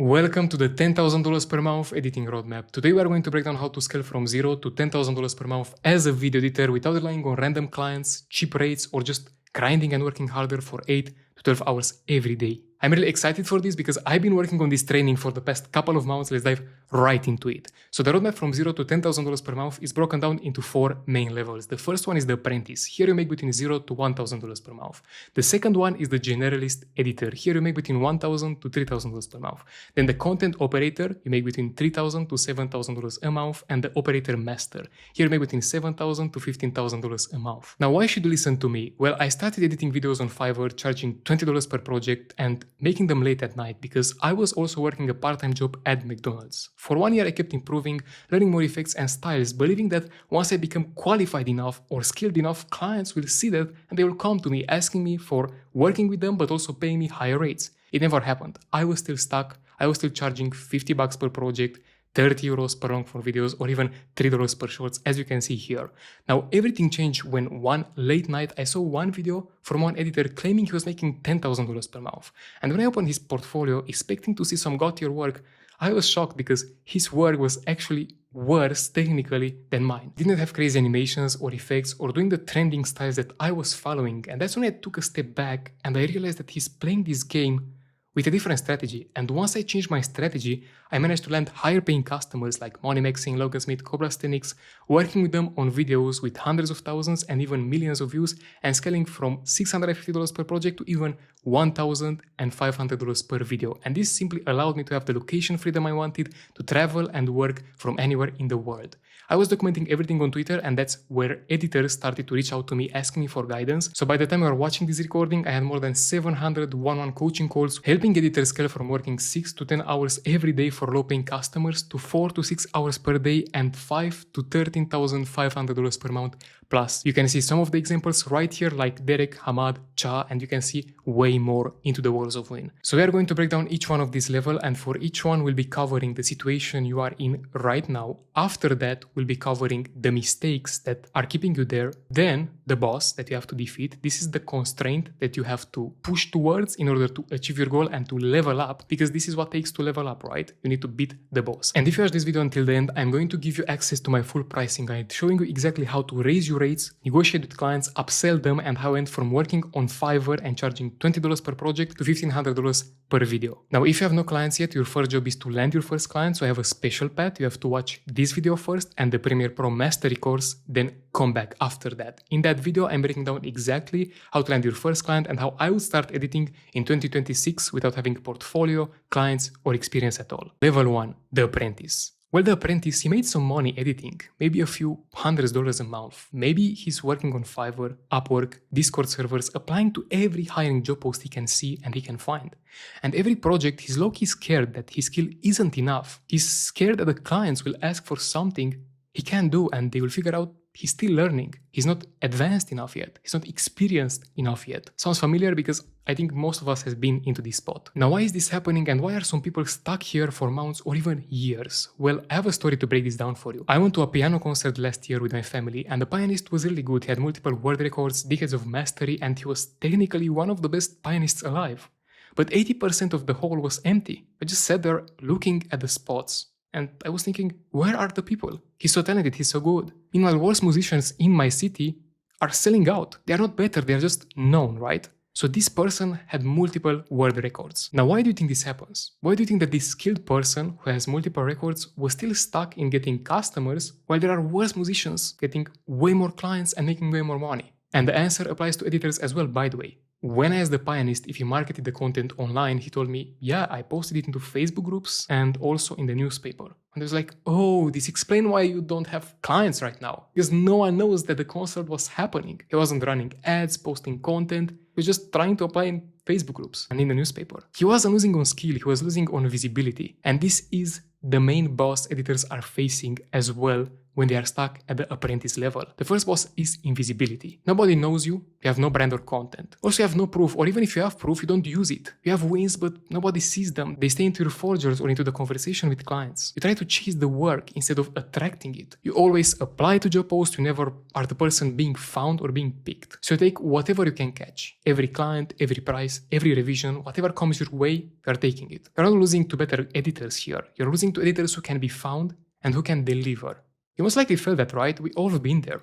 Welcome to the $10,000 per month editing roadmap. Today we are going to break down how to scale from $0 to $10,000 per month as a video editor without relying on random clients, cheap rates, or just grinding and working harder for 8 to 12 hours every day. I'm really excited for this because I've been working on this training for the past couple of months. Let's dive right into it. So the roadmap from $0 to $10,000 per month is broken down into 4 main levels. The first one is the Apprentice. Here you make between $0 to $1,000 per month. The second one is the Generalist editor. Here you make between $1,000 to $3,000 per month. Then the Content Operator, you make between $3,000 to $7,000 a month. And the Operator Master. Here you make between $7,000 to $15,000 a month. Now why should you listen to me? Well, I started editing videos on Fiverr, charging $20 per project and making them late at night because I was also working a part-time job at McDonald's. For 1 year I kept improving, learning more effects and styles, believing that once I become qualified enough or skilled enough, clients will see that and they will come to me asking me for working with them but also paying me higher rates. It never happened. I was still stuck. I was still charging $50 per project, 30 euros per long form videos, or even $3 per shorts, as you can see here. Now, everything changed when one late night I saw one video from one editor claiming he was making $10,000 per month. And when I opened his portfolio, expecting to see some gaudier work, I was shocked because his work was actually worse technically than mine. Didn't have crazy animations or effects or doing the trending styles that I was following. And that's when I took a step back and I realized that he's playing this game with a different strategy. And once I changed my strategy, I managed to land higher paying customers like Money Maxing, Logan Smith, Cobra Stenix, working with them on videos with hundreds of thousands and even millions of views and scaling from $650 per project to even $1,500 per video. And this simply allowed me to have the location freedom I wanted to travel and work from anywhere in the world. I was documenting everything on Twitter and that's where editors started to reach out to me asking me for guidance. So by the time you are watching this recording, I had more than 700 one-on-one coaching calls, helping editors scale from working 6 to 10 hours every day for low-paying customers to 4 to 6 hours per day and $5,000 to $13,500 per month. Plus, you can see some of the examples right here like Derek, Hamad, Cha, and you can see way more into the walls of win. So we are going to break down each one of these levels, and for each one we'll be covering the situation you are in right now. After that, we'll be covering the mistakes that are keeping you there. Then the boss that you have to defeat. This is the constraint that you have to push towards in order to achieve your goal and to level up, because this is what takes to level up, right? You need to beat the boss. And if you watch this video until the end, I'm going to give you access to my full pricing guide, showing you exactly how to raise your rates, negotiate with clients, upsell them, and how I went from working on Fiverr and charging $20 per project to $1,500 per video. Now, if you have no clients yet, your first job is to land your first client. So I have a special path. You have to watch this video first and the Premiere Pro Mastery course, then come back after that. In that video, I'm breaking down exactly how to land your first client and how I would start editing in 2026 without having a portfolio, clients, or experience at all. Level 1, the Apprentice. Well, the Apprentice, he made some money editing, maybe a few $100s a month. Maybe he's working on Fiverr, Upwork, Discord servers, applying to every hiring job post he can see and he can find. And every project, he's low-key scared that his skill isn't enough. He's scared that the clients will ask for something he can't do and they will figure out he's still learning. He's not advanced enough yet. He's not experienced enough yet. Sounds familiar because I think most of us has been into this spot. Now, why is this happening and why are some people stuck here for months or even years? Well, I have a story to break this down for you. I went to a piano concert last year with my family and the pianist was really good. He had multiple world records, decades of mastery, and he was technically one of the best pianists alive. But 80% of the hall was empty. I just sat there looking at the spots. And I was thinking, where are the people? He's so talented, he's so good. Meanwhile, worst musicians in my city are selling out. They are not better, they are just known, right? So this person had multiple world records. Now, why do you think this happens? Why do you think that this skilled person who has multiple records was still stuck in getting customers while there are worse musicians getting way more clients and making way more money? And the answer applies to editors as well, by the way. When I asked the pianist if he marketed the content online, he told me, yeah, I posted it into Facebook groups and also in the newspaper. And I was like, oh, this explains why you don't have clients right now. Because no one knows that the concert was happening. He wasn't running ads, posting content. He was just trying to apply in Facebook groups and in the newspaper. He wasn't losing on skill, he was losing on visibility. And this is the main boss editors are facing as well when they are stuck at the apprentice level. The first boss is invisibility. Nobody knows you have no brand or content. Also, you have no proof, or even if you have proof, you don't use it. You have wins, but nobody sees them. They stay into your forgers or into the conversation with clients. You try to chase the work instead of attracting it. You always apply to job posts, you never are the person being found or being picked. So you take whatever you can catch. Every client, every price, every revision, whatever comes your way, you are taking it. You're not losing to better editors here. You're losing to editors who can be found and who can deliver. You most likely felt that, right? We all have been there.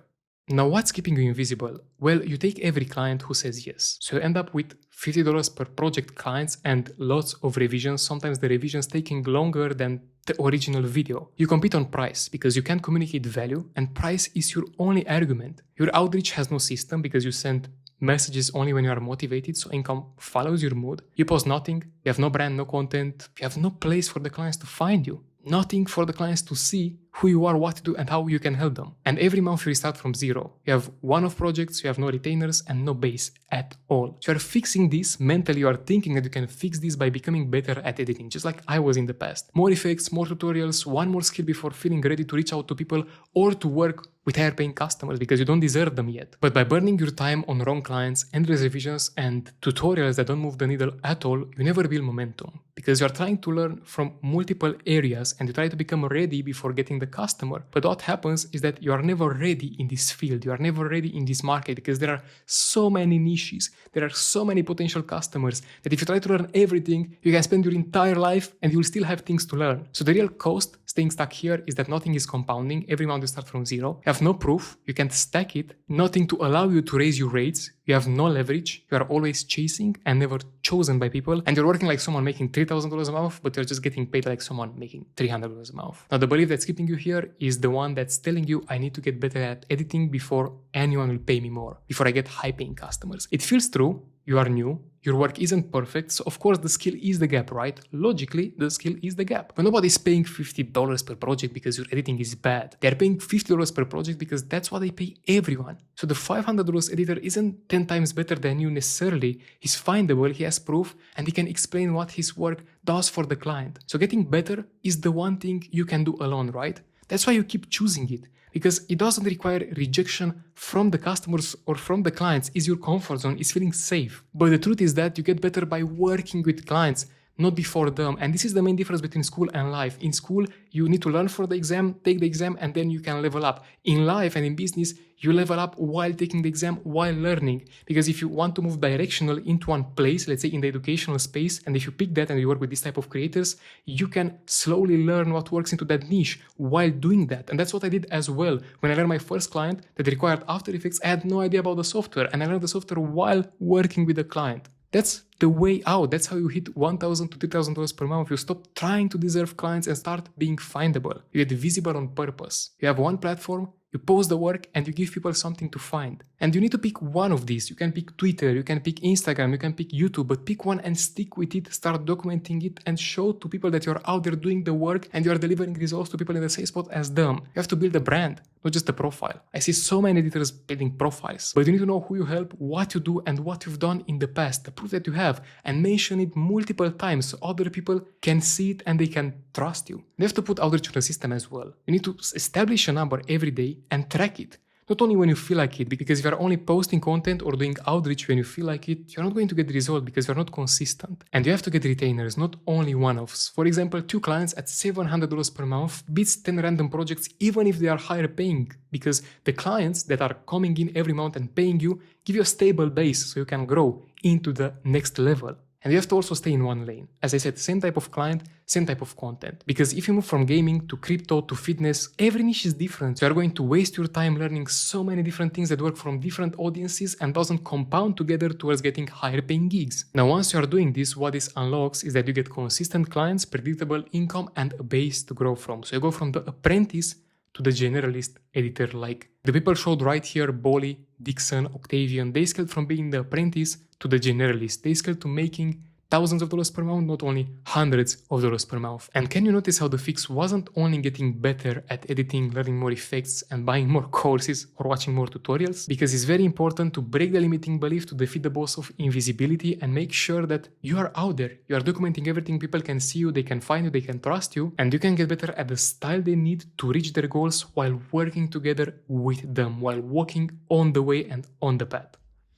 Now, what's keeping you invisible? Well, you take every client who says yes. So you end up with $50 per project clients and lots of revisions, sometimes the revisions taking longer than the original video. You compete on price because you can't communicate value, and price is your only argument. Your outreach has no system because you send messages only when you are motivated, so income follows your mood. You post nothing, you have no brand, no content, you have no place for the clients to find you. Nothing for the clients to see who you are, what to do, and how you can help them. And every month you restart from zero. You have one-off projects, you have no retainers, and no base at all. So you are fixing this mentally. You are thinking that you can fix this by becoming better at editing, just like I was in the past. More effects, more tutorials, one more skill before feeling ready to reach out to people or to work with higher paying customers because you don't deserve them yet. But by burning your time on wrong clients, endless revisions, and tutorials that don't move the needle at all, you never build momentum because you are trying to learn from multiple areas and you try to become ready before getting the customer. But what happens is that you are never ready in this field. You are never ready in this market because there are so many niches. There are so many potential customers that if you try to learn everything, you can spend your entire life and you will still have things to learn. So the real cost staying stuck here is that nothing is compounding. Every month you start from zero. You have no proof. You can't stack it. Nothing to allow you to raise your rates. You have no leverage. You are always chasing and never chosen by people. And you're working like someone making $3,000 a month, but you're just getting paid like someone making $300 a month. Now, the belief that's keeping you here is the one that's telling you, I need to get better at editing before anyone will pay me more, before I get high paying customers. It feels true. You are new. Your work isn't perfect, so of course the skill is the gap, right? Logically, the skill is the gap. But nobody's paying $50 per project because your editing is bad. They're paying $50 per project because that's what they pay everyone. So the $500 editor isn't 10 times better than you necessarily. He's findable, he has proof, and he can explain what his work does for the client. So getting better is the one thing you can do alone, right? That's why you keep choosing it. Because it doesn't require rejection from the customers or from the clients. It's your comfort zone, it's feeling safe. But the truth is that you get better by working with clients, not before them. And this is the main difference between school and life. In school, you need to learn for the exam, take the exam, and then you can level up. In life and in business, you level up while taking the exam, while learning. Because if you want to move directional into one place, let's say in the educational space, and if you pick that and you work with this type of creators, you can slowly learn what works into that niche while doing that. And that's what I did as well. When I learned my first client that required After Effects, I had no idea about the software, and I learned the software while working with the client. That's the way out. That's how you hit $1,000 to $2,000 per month. You stop trying to deserve clients and start being findable. You get visible on purpose. You have one platform, you post the work, and you give people something to find. And you need to pick one of these. You can pick Twitter, you can pick Instagram, you can pick YouTube, but pick one and stick with it, start documenting it, and show to people that you're out there doing the work and you're delivering results to people in the same spot as them. You have to build a brand, not just a profile. I see so many editors building profiles, but you need to know who you help, what you do, and what you've done in the past, the proof that you have, and mention it multiple times so other people can see it and they can trust you. You have to put outreach on the system as well. You need to establish a number every day and track it. Not only when you feel like it, because if you're only posting content or doing outreach when you feel like it, you're not going to get the result because you're not consistent. And you have to get retainers, not only one-offs. For example, 2 clients at $700 per month beats 10 random projects even if they are higher paying, because the clients that are coming in every month and paying you give you a stable base so you can grow into the next level. And you have to also stay in one lane. As I said, same type of client, same type of content. Because if you move from gaming to crypto to fitness, every niche is different. So you're going to waste your time learning so many different things that work from different audiences and doesn't compound together towards getting higher paying gigs. Now, once you are doing this, what this unlocks is that you get consistent clients, predictable income, and a base to grow from. So you go from the apprentice to the generalist editor, like the people showed right here, Bolly, Dixon, Octavian. They scaled from being the apprentice to the generalist. They scaled to making thousands of dollars per month, not only hundreds of dollars per month. And can you notice how the fix wasn't only getting better at editing, learning more effects, and buying more courses or watching more tutorials? Because it's very important to break the limiting belief to defeat the boss of invisibility and make sure that you are out there. You are documenting everything, people can see you, they can find you, they can trust you, and you can get better at the style they need to reach their goals while working together with them, while walking on the way and on the path.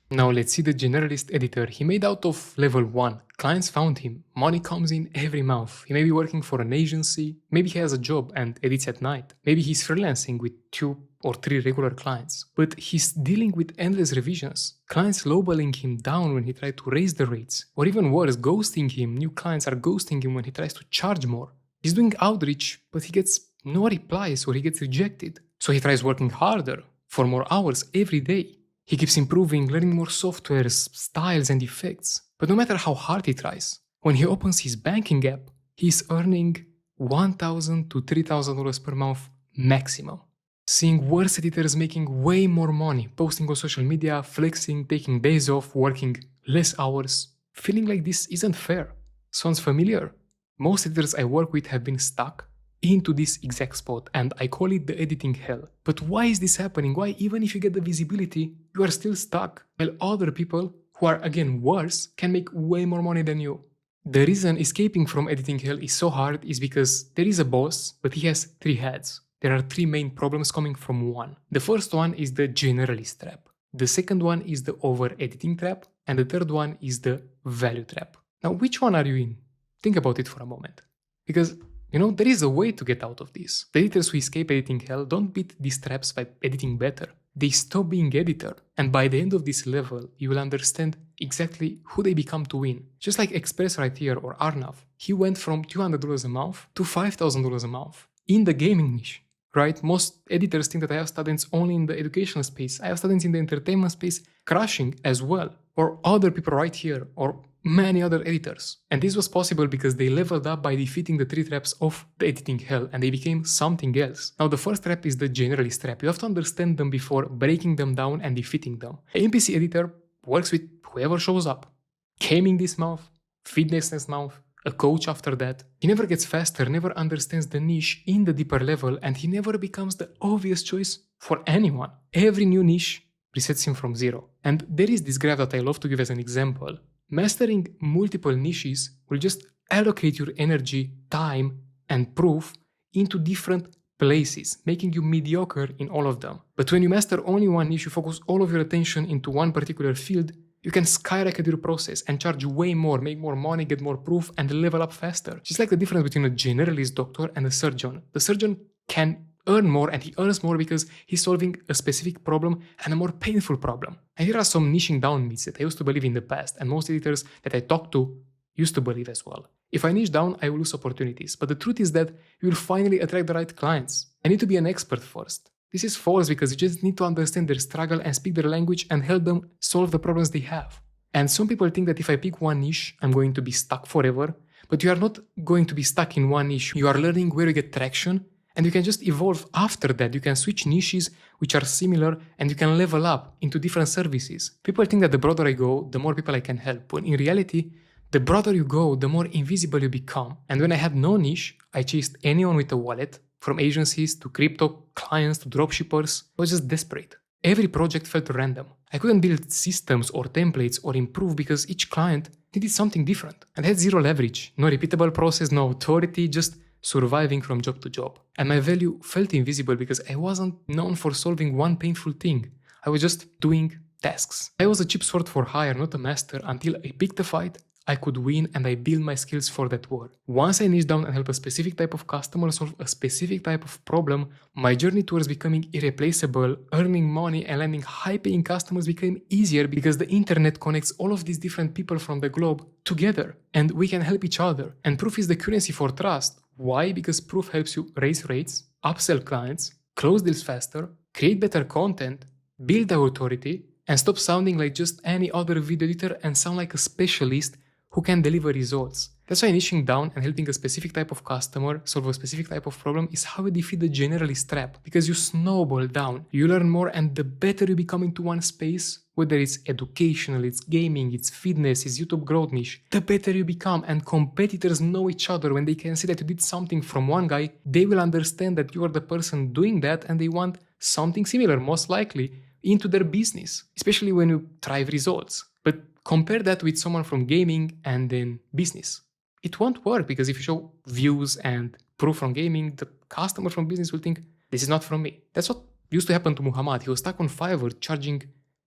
Now let's see the generalist editor. He made out of level 1. Clients found him. Money comes in every month. He may be working for an agency. Maybe he has a job and edits at night. Maybe he's freelancing with 2 or 3 regular clients. But he's dealing with endless revisions. Clients lowballing him down when he tried to raise the rates. Or even worse, ghosting him. New clients are ghosting him when he tries to charge more. He's doing outreach, but he gets no replies or he gets rejected. So he tries working harder for more hours every day. He keeps improving, learning more softwares, styles and effects. But no matter how hard he tries, when he opens his banking app, he's earning $1,000 to $3,000 per month maximum. Seeing worse editors making way more money, posting on social media, flexing, taking days off, working less hours, feeling like this isn't fair. Sounds familiar? Most editors I work with have been stuck into this exact spot, and I call it the editing hell. But why is this happening? Why, even if you get the visibility, you are still stuck, while other people, who are again worse, can make way more money than you? The reason escaping from editing hell is so hard is because there is a boss, but he has 3 heads. There are 3 main problems coming from one. The first one is the generalist trap. The second one is the over-editing trap, and the third one is the value trap. Now, which one are you in? Think about it for a moment. Because there is a way to get out of this. The editors who escape editing hell don't beat these traps by editing better. They stop being editor. And by the end of this level, you will understand exactly who they become to win. Just like Express right here or Arnav, he went from $200 a month to $5,000 a month in the gaming niche. Right? Most editors think that I have students only in the educational space. I have students in the entertainment space crushing as well. Or other people right here, or many other editors. And this was possible because they leveled up by defeating the 3 traps of the editing hell, and they became something else. Now the first trap is the generalist trap. You have to understand them before breaking them down and defeating them. An NPC editor works with whoever shows up. Gaming this month, fitness next month, a coach after that. He never gets faster, never understands the niche in the deeper level, and he never becomes the obvious choice for anyone. Every new niche resets him from zero. And there is this graph that I love to give as an example. Mastering multiple niches will just allocate your energy, time, and proof into different places, making you mediocre in all of them. But when you master only one niche, you focus all of your attention into one particular field, you can skyrocket your process and charge way more, make more money, get more proof, and level up faster. Just like the difference between a generalist doctor and a surgeon. The surgeon can earn more, and he earns more because he's solving a specific problem and a more painful problem. And here are some niching down myths that I used to believe in the past, and most editors that I talk to used to believe as well. If I niche down, I will lose opportunities. But the truth is that you will finally attract the right clients. I need to be an expert first. This is false because you just need to understand their struggle and speak their language and help them solve the problems they have. And some people think that if I pick one niche, I'm going to be stuck forever. But you are not going to be stuck in one niche. You are learning where you get traction, and you can just evolve after that. You can switch niches which are similar, and you can level up into different services. People think that the broader I go, the more people I can help. When in reality, the broader you go, the more invisible you become. And when I had no niche, I chased anyone with a wallet, from agencies to crypto clients to dropshippers. I was just desperate. Every project felt random. I couldn't build systems or templates or improve because each client needed something different. And I had zero leverage, no repeatable process, no authority, just surviving from job to job. And my value felt invisible because I wasn't known for solving one painful thing. I was just doing tasks. I was a cheap sword for hire, not a master, until I picked a fight I could win, and I build my skills for that war. Once I niche down and help a specific type of customer solve a specific type of problem, my journey towards becoming irreplaceable, earning money and landing high-paying customers became easier because the internet connects all of these different people from the globe together, and we can help each other. And proof is the currency for trust. Why? Because proof helps you raise rates, upsell clients, close deals faster, create better content, build authority, and stop sounding like just any other video editor and sound like a specialist who can deliver results. That's why niching down and helping a specific type of customer solve a specific type of problem is how you defeat the generalist trap, because you snowball down. You learn more, and the better you become into one space, whether it's educational, it's gaming, it's fitness, it's YouTube growth niche, the better you become, and competitors know each other. When they can see that you did something from one guy, they will understand that you are the person doing that and they want something similar, most likely, into their business, especially when you drive results. But compare that with someone from gaming and then business. It won't work, because if you show views and proof from gaming, the customer from business will think, this is not from me. That's what used to happen to Muhammad. He was stuck on Fiverr charging,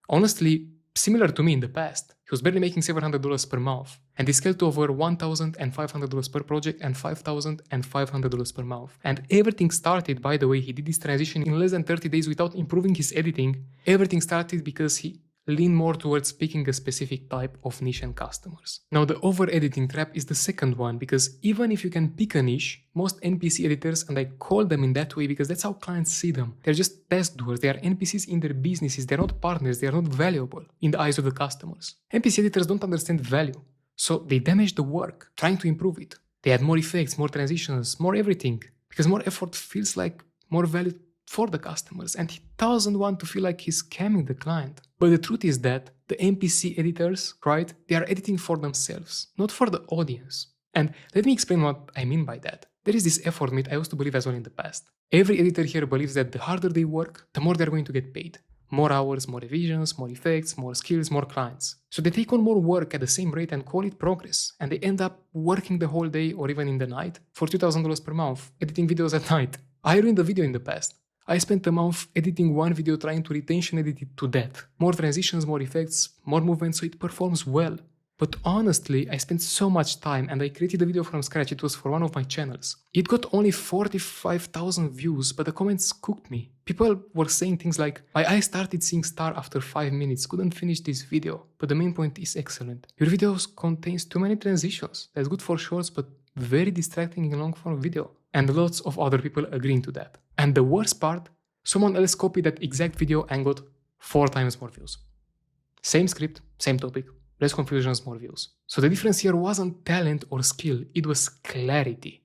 honestly, similar to me in the past. He was barely making $700 per month, and he scaled to over $1,500 per project and $5,500 per month. And everything started, by the way, he did this transition in less than 30 days without improving his editing. Everything started because he lean more towards picking a specific type of niche and customers. Now, the over-editing trap is the second one, because even if you can pick a niche, most NPC editors, and I call them in that way because that's how clients see them, they're just test doers, they are NPCs in their businesses, they're not partners, they are not valuable in the eyes of the customers. NPC editors don't understand value, so they damage the work, trying to improve it. They add more effects, more transitions, more everything, because more effort feels like more value for the customers, and he doesn't want to feel like he's scamming the client. But the truth is that the NPC editors, right, they are editing for themselves, not for the audience. And let me explain what I mean by that. There is this effort myth I used to believe as well in the past. Every editor here believes that the harder they work, the more they're going to get paid. More hours, more revisions, more effects, more skills, more clients. So they take on more work at the same rate and call it progress. And they end up working the whole day or even in the night for $2,000 per month, editing videos at night. I ruined the video in the past. I spent a month editing one video, trying to retention edit it to death. More transitions, more effects, more movement, so it performs well. But honestly, I spent so much time and I created a video from scratch. It was for one of my channels. It got only 45,000 views, but the comments cooked me. People were saying things like, my eyes started seeing star after 5 minutes, couldn't finish this video. But the main point is excellent. Your videos contains too many transitions. That's good for shorts, but very distracting in long form video. And lots of other people agreeing to that. And the worst part, someone else copied that exact video and got 4 times more views. Same script, same topic, less confusions, more views. So the difference here wasn't talent or skill, it was clarity.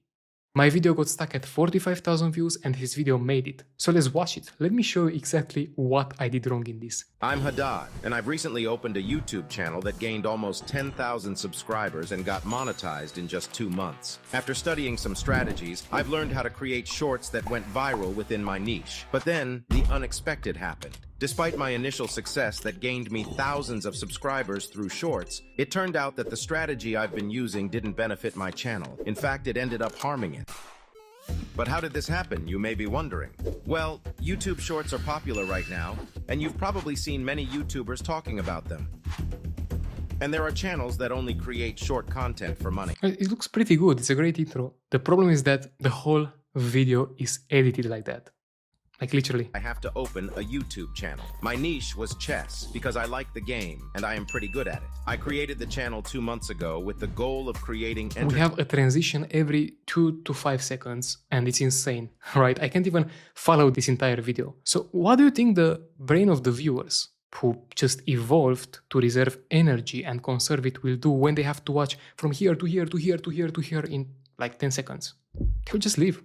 My video got stuck at 45,000 views and his video made it. So let's watch it. Let me show you exactly what I did wrong in this. I'm Haddad, and I've recently opened a YouTube channel that gained almost 10,000 subscribers and got monetized in just 2 months. After studying some strategies, I've learned how to create shorts that went viral within my niche. But then, the unexpected happened. Despite my initial success that gained me thousands of subscribers through shorts, it turned out that the strategy I've been using didn't benefit my channel. In fact, it ended up harming it. But how did this happen, you may be wondering? Well, YouTube Shorts are popular right now, and you've probably seen many YouTubers talking about them. And there are channels that only create short content for money. It looks pretty good, it's a great intro. The problem is that the whole video is edited like that. Like literally. I have to open a YouTube channel. My niche was chess because I like the game and I am pretty good at it. I created the channel 2 months ago with the goal of creating We have a transition every 2 to 5 seconds and it's insane, right? I can't even follow this entire video. So what do you think the brain of the viewers who just evolved to reserve energy and conserve it will do when they have to watch from here to here to here to here to here in like 10 seconds? They'll just leave.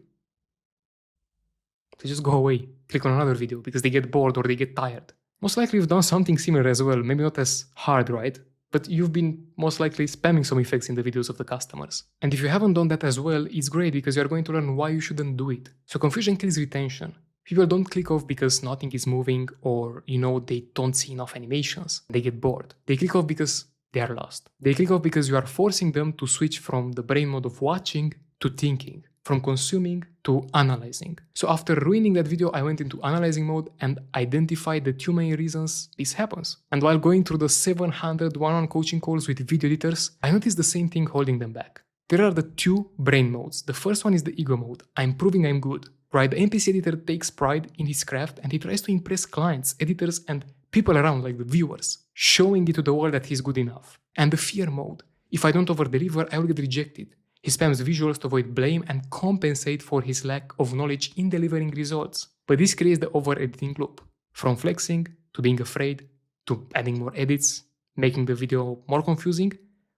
They just go away, click on another video because they get bored or they get tired. Most likely you've done something similar as well, maybe not as hard, right? But you've been most likely spamming some effects in the videos of the customers. And if you haven't done that as well, it's great because you're going to learn why you shouldn't do it. So confusion kills retention. People don't click off because nothing is moving or, they don't see enough animations. They get bored. They click off because they are lost. They click off because you are forcing them to switch from the brain mode of watching to thinking. From consuming to analyzing. So after ruining that video, I went into analyzing mode and identified the 2 main reasons this happens. And while going through the 700 one-on-one coaching calls with video editors, I noticed the same thing holding them back. There are the 2 brain modes. The first one is the ego mode. I'm proving I'm good. Right? The NPC editor takes pride in his craft and he tries to impress clients, editors, and people around like the viewers, showing it to the world that he's good enough. And the fear mode. If I don't over-deliver, I will get rejected. He spams visuals to avoid blame and compensate for his lack of knowledge in delivering results. But this creates the over-editing loop. From flexing, to being afraid, to adding more edits, making the video more confusing,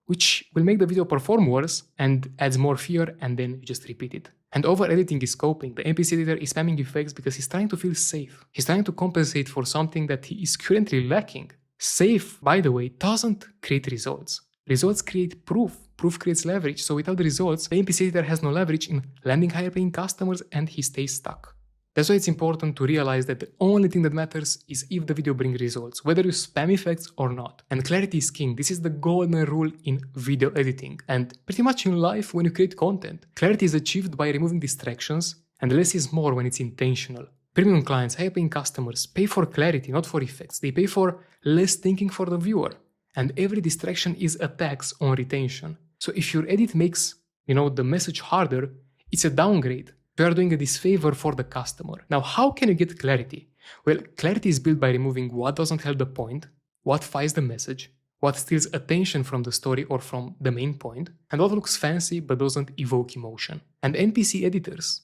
which will make the video perform worse and adds more fear, and then you just repeat it. And over-editing is coping. The NPC editor is spamming effects because he's trying to feel safe. He's trying to compensate for something that he is currently lacking. Safe, by the way, doesn't create results. Results create proof. Proof creates leverage. So without the results, the NPC editor has no leverage in landing higher paying customers and he stays stuck. That's why it's important to realize that the only thing that matters is if the video brings results, whether you spam effects or not. And clarity is king. This is the golden rule in video editing and pretty much in life when you create content. Clarity is achieved by removing distractions, and less is more when it's intentional. Premium clients, high paying customers pay for clarity, not for effects. They pay for less thinking for the viewer. And every distraction is a tax on retention. So if your edit makes, the message harder, it's a downgrade. You are doing a disfavor for the customer. Now, how can you get clarity? Well, clarity is built by removing what doesn't help the point, what fights the message, what steals attention from the story or from the main point, and what looks fancy but doesn't evoke emotion. And NPC editors,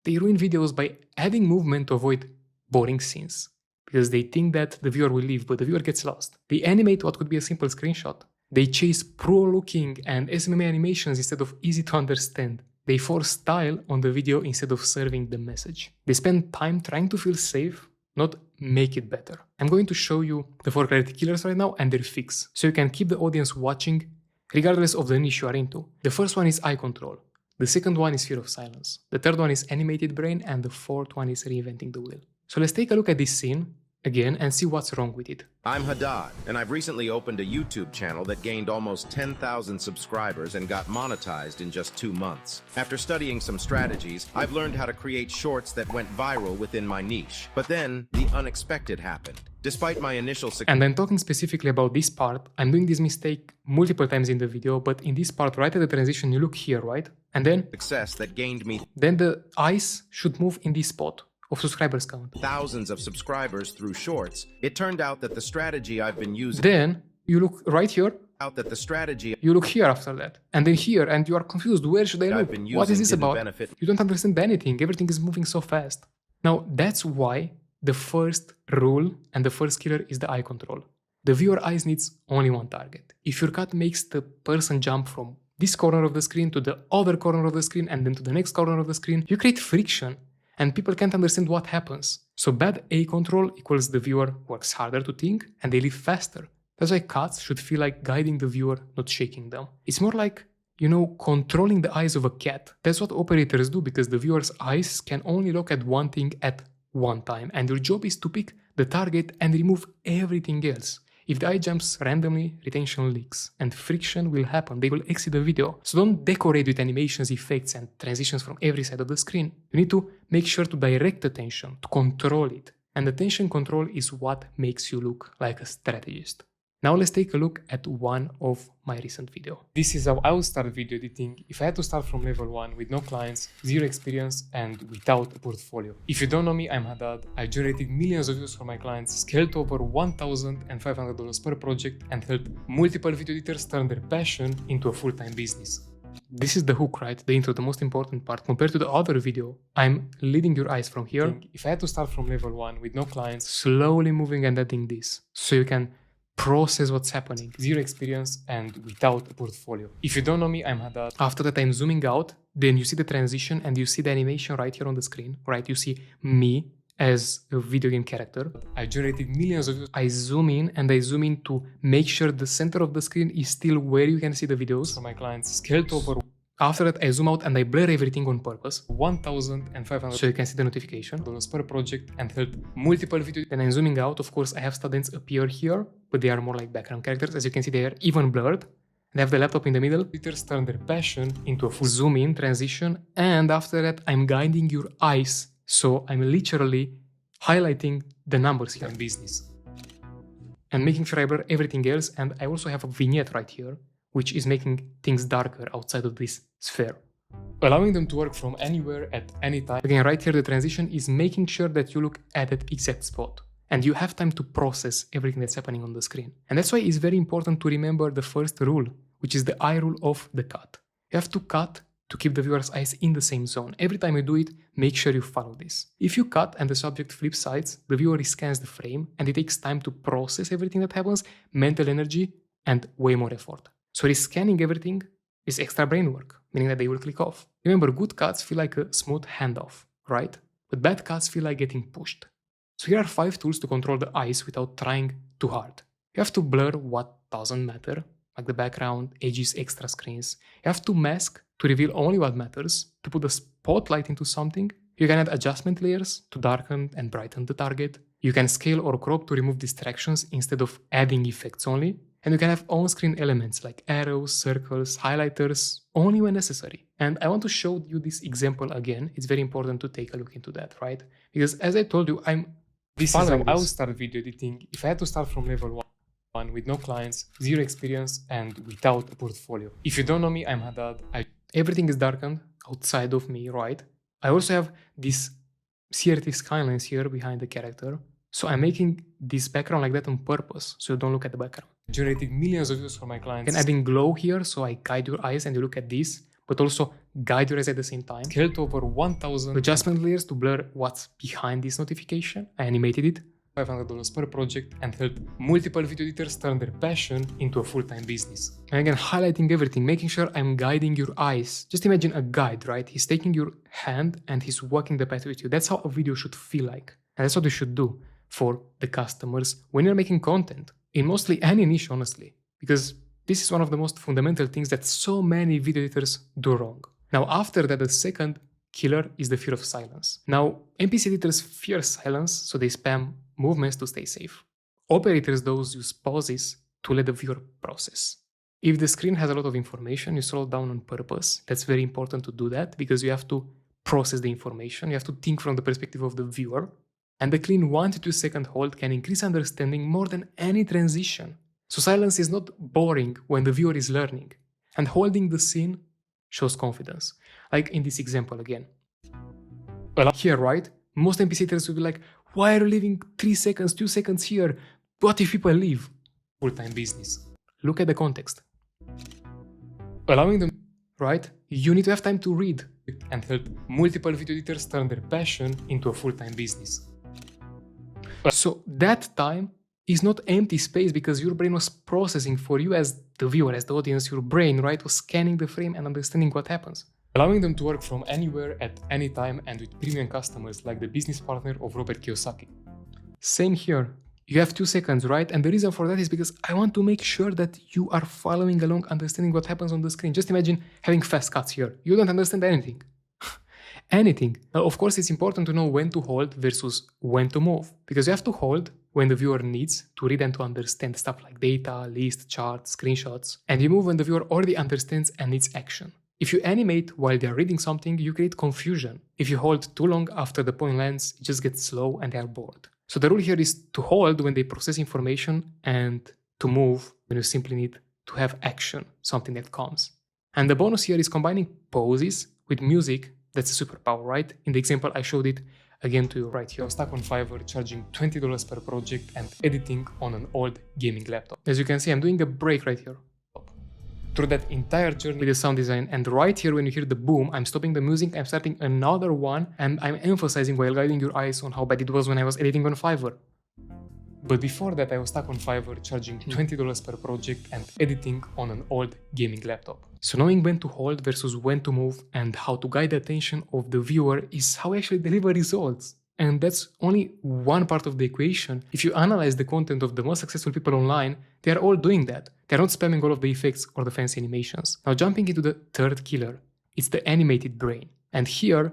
they ruin videos by adding movement to avoid boring scenes, because they think that the viewer will leave, but the viewer gets lost. They animate what could be a simple screenshot. They chase pro-looking and SMMA animations instead of easy to understand. They force style on the video instead of serving the message. They spend time trying to feel safe, not make it better. I'm going to show you the 4 clarity killers right now and their fix, so you can keep the audience watching regardless of the niche you are into. The first one is eye control. The second one is fear of silence. The third one is animated brain, and the fourth one is reinventing the wheel. So let's take a look at this scene again and see what's wrong with it. I'm Haddad, and I've recently opened a YouTube channel that gained almost 10,000 subscribers and got monetized in just 2 months. After studying some strategies, I've learned how to create shorts that went viral within my niche. But then, the unexpected happened. Despite my initial success... And I'm talking specifically about this part. I'm doing this mistake multiple times in the video, but in this part, right at the transition, you look here, right? And then... Success that gained me... Then the eyes should move in this spot of subscribers count. Thousands of subscribers through shorts. It turned out that the strategy I've been using... Then you look right here. Out that the strategy... You look here after that. And then here, and you are confused. Where should I look? What is this about? You don't understand anything. Everything is moving so fast. Now, that's why the first rule and the first killer is the eye control. The viewer eyes needs only one target. If your cut makes the person jump from this corner of the screen to the other corner of the screen and then to the next corner of the screen, you create friction and people can't understand what happens. So bad eye control equals the viewer works harder to think and they live faster. That's why cuts should feel like guiding the viewer, not shaking them. It's more like, controlling the eyes of a cat. That's what operators do because the viewer's eyes can only look at one thing at one time, and your job is to pick the target and remove everything else. If the eye jumps randomly, retention leaks, and friction will happen. They will exit the video. So don't decorate with animations, effects, and transitions from every side of the screen. You need to make sure to direct attention, to control it. And attention control is what makes you look like a strategist. Now let's take a look at one of my recent videos. This is how I would start video editing if I had to start from level 1 with no clients, zero experience, and without a portfolio. If you don't know me, I'm Haddad. I generated millions of views for my clients, scaled to over $1,500 per project, and helped multiple video editors turn their passion into a full-time business. This is the hook, right? The intro, the most important part. Compared to the other video, I'm leading your eyes from here. If I had to start from level 1 with no clients, slowly moving and adding this, so you can process what's happening, zero experience and without a portfolio. If you don't know me, I'm Haddad. After that, I'm zooming out, then you see the transition and you see the animation right here on the screen, right? You see me as a video game character. I generated millions of views. I zoom in and I zoom in to make sure the center of the screen is still where you can see the videos for my clients, scaled over. After that, I zoom out and I blur everything on purpose. 1,500 so you can see the notification per project and help multiple videos. Then I'm zooming out. Of course, I have students appear here, but they are more like background characters. As you can see, they are even blurred. They have the laptop in the middle. Editors turn their passion into a full zoom in transition. And after that, I'm guiding your eyes. So I'm literally highlighting the numbers here in business and making sure I blur everything else. And I also have a vignette right here, which is making things darker outside of this sphere, allowing them to work from anywhere at any time. Again, right here, the transition is making sure that you look at that exact spot and you have time to process everything that's happening on the screen. And that's why it's very important to remember the first rule, which is the eye rule of the cut. You have to cut to keep the viewer's eyes in the same zone. Every time you do it, make sure you follow this. If you cut and the subject flips sides, the viewer scans the frame and it takes time to process everything that happens, mental energy, and way more effort. So rescanning everything is extra brain work, meaning that they will click off. Remember, good cuts feel like a smooth handoff, right? But bad cuts feel like getting pushed. So here are 5 tools to control the eyes without trying too hard. You have to blur what doesn't matter, like the background, edges, extra screens. You have to mask to reveal only what matters, to put a spotlight into something. You can add adjustment layers to darken and brighten the target. You can scale or crop to remove distractions instead of adding effects only. And you can have on-screen elements like arrows, circles, highlighters, only when necessary. And I want to show you this example again. It's very important to take a look into that, right? Because as I told you, this is how I would start video editing if I had to start from level 1 with no clients, zero experience, and without a portfolio. If you don't know me, I'm Haddad. Everything is darkened outside of me, right? I also have these CRT skylines here behind the character. So I'm making this background like that on purpose, so you don't look at the background. Generating millions of views for my clients. And adding glow here, so I guide your eyes and you look at this, but also guide your eyes at the same time. Scaled to over 1000 adjustment layers to blur what's behind this notification. I animated it. $500 per project and helped multiple video editors turn their passion into a full-time business. And again, highlighting everything, making sure I'm guiding your eyes. Just imagine a guide, right? He's taking your hand and he's walking the path with you. That's how a video should feel like. And that's what you should do for the customers when you're making content in mostly any niche, honestly, because this is one of the most fundamental things that so many video editors do wrong. Now, after that, the second killer is the fear of silence. Now, NPC editors fear silence, so they spam movements to stay safe. Operators, those use pauses to let the viewer process. If the screen has a lot of information, you slow down on purpose. That's very important to do that because you have to process the information. You have to think from the perspective of the viewer. And the clean 1 to 2 second hold can increase understanding more than any transition. So silence is not boring when the viewer is learning. And holding the scene shows confidence. Like in this example again. Here, right? Most NPC editors will be like, why are you leaving 3 seconds, 2 seconds here? What if people leave? Full-time business. Look at the context. Allowing them, right? You need to have time to read and help multiple video editors turn their passion into a full-time business. So that time is not empty space because your brain was processing for you as the viewer, as the audience, your brain, right, was scanning the frame and understanding what happens. Allowing them to work from anywhere at any time and with premium customers like the business partner of Robert Kiyosaki. Same here. You have 2 seconds, right? And the reason for that is because I want to make sure that you are following along, understanding what happens on the screen. Just imagine having fast cuts here. You don't understand anything. Anything. Now, of course, it's important to know when to hold versus when to move, because you have to hold when the viewer needs to read and to understand stuff like data, list, charts, screenshots, and you move when the viewer already understands and needs action. If you animate while they're reading something, you create confusion. If you hold too long after the point lands, it just gets slow and they're bored. So the rule here is to hold when they process information and to move when you simply need to have action, something that comes. And the bonus here is combining poses with music. That's a superpower, right? In the example, I showed it again to you right here. I was stuck on Fiverr, charging $20 per project and editing on an old gaming laptop. As you can see, I'm doing a break right here. Through that entire journey with the sound design, and right here when you hear the boom, I'm stopping the music, I'm starting another one, and I'm emphasizing while guiding your eyes on how bad it was when I was editing on Fiverr. But before that, I was stuck on Fiverr, charging $20 per project and editing on an old gaming laptop. So knowing when to hold versus when to move and how to guide the attention of the viewer is how I actually deliver results. And that's only one part of the equation. If you analyze the content of the most successful people online, they are all doing that. They're not spamming all of the effects or the fancy animations. Now jumping into the third killer, it's the animated brain. And here,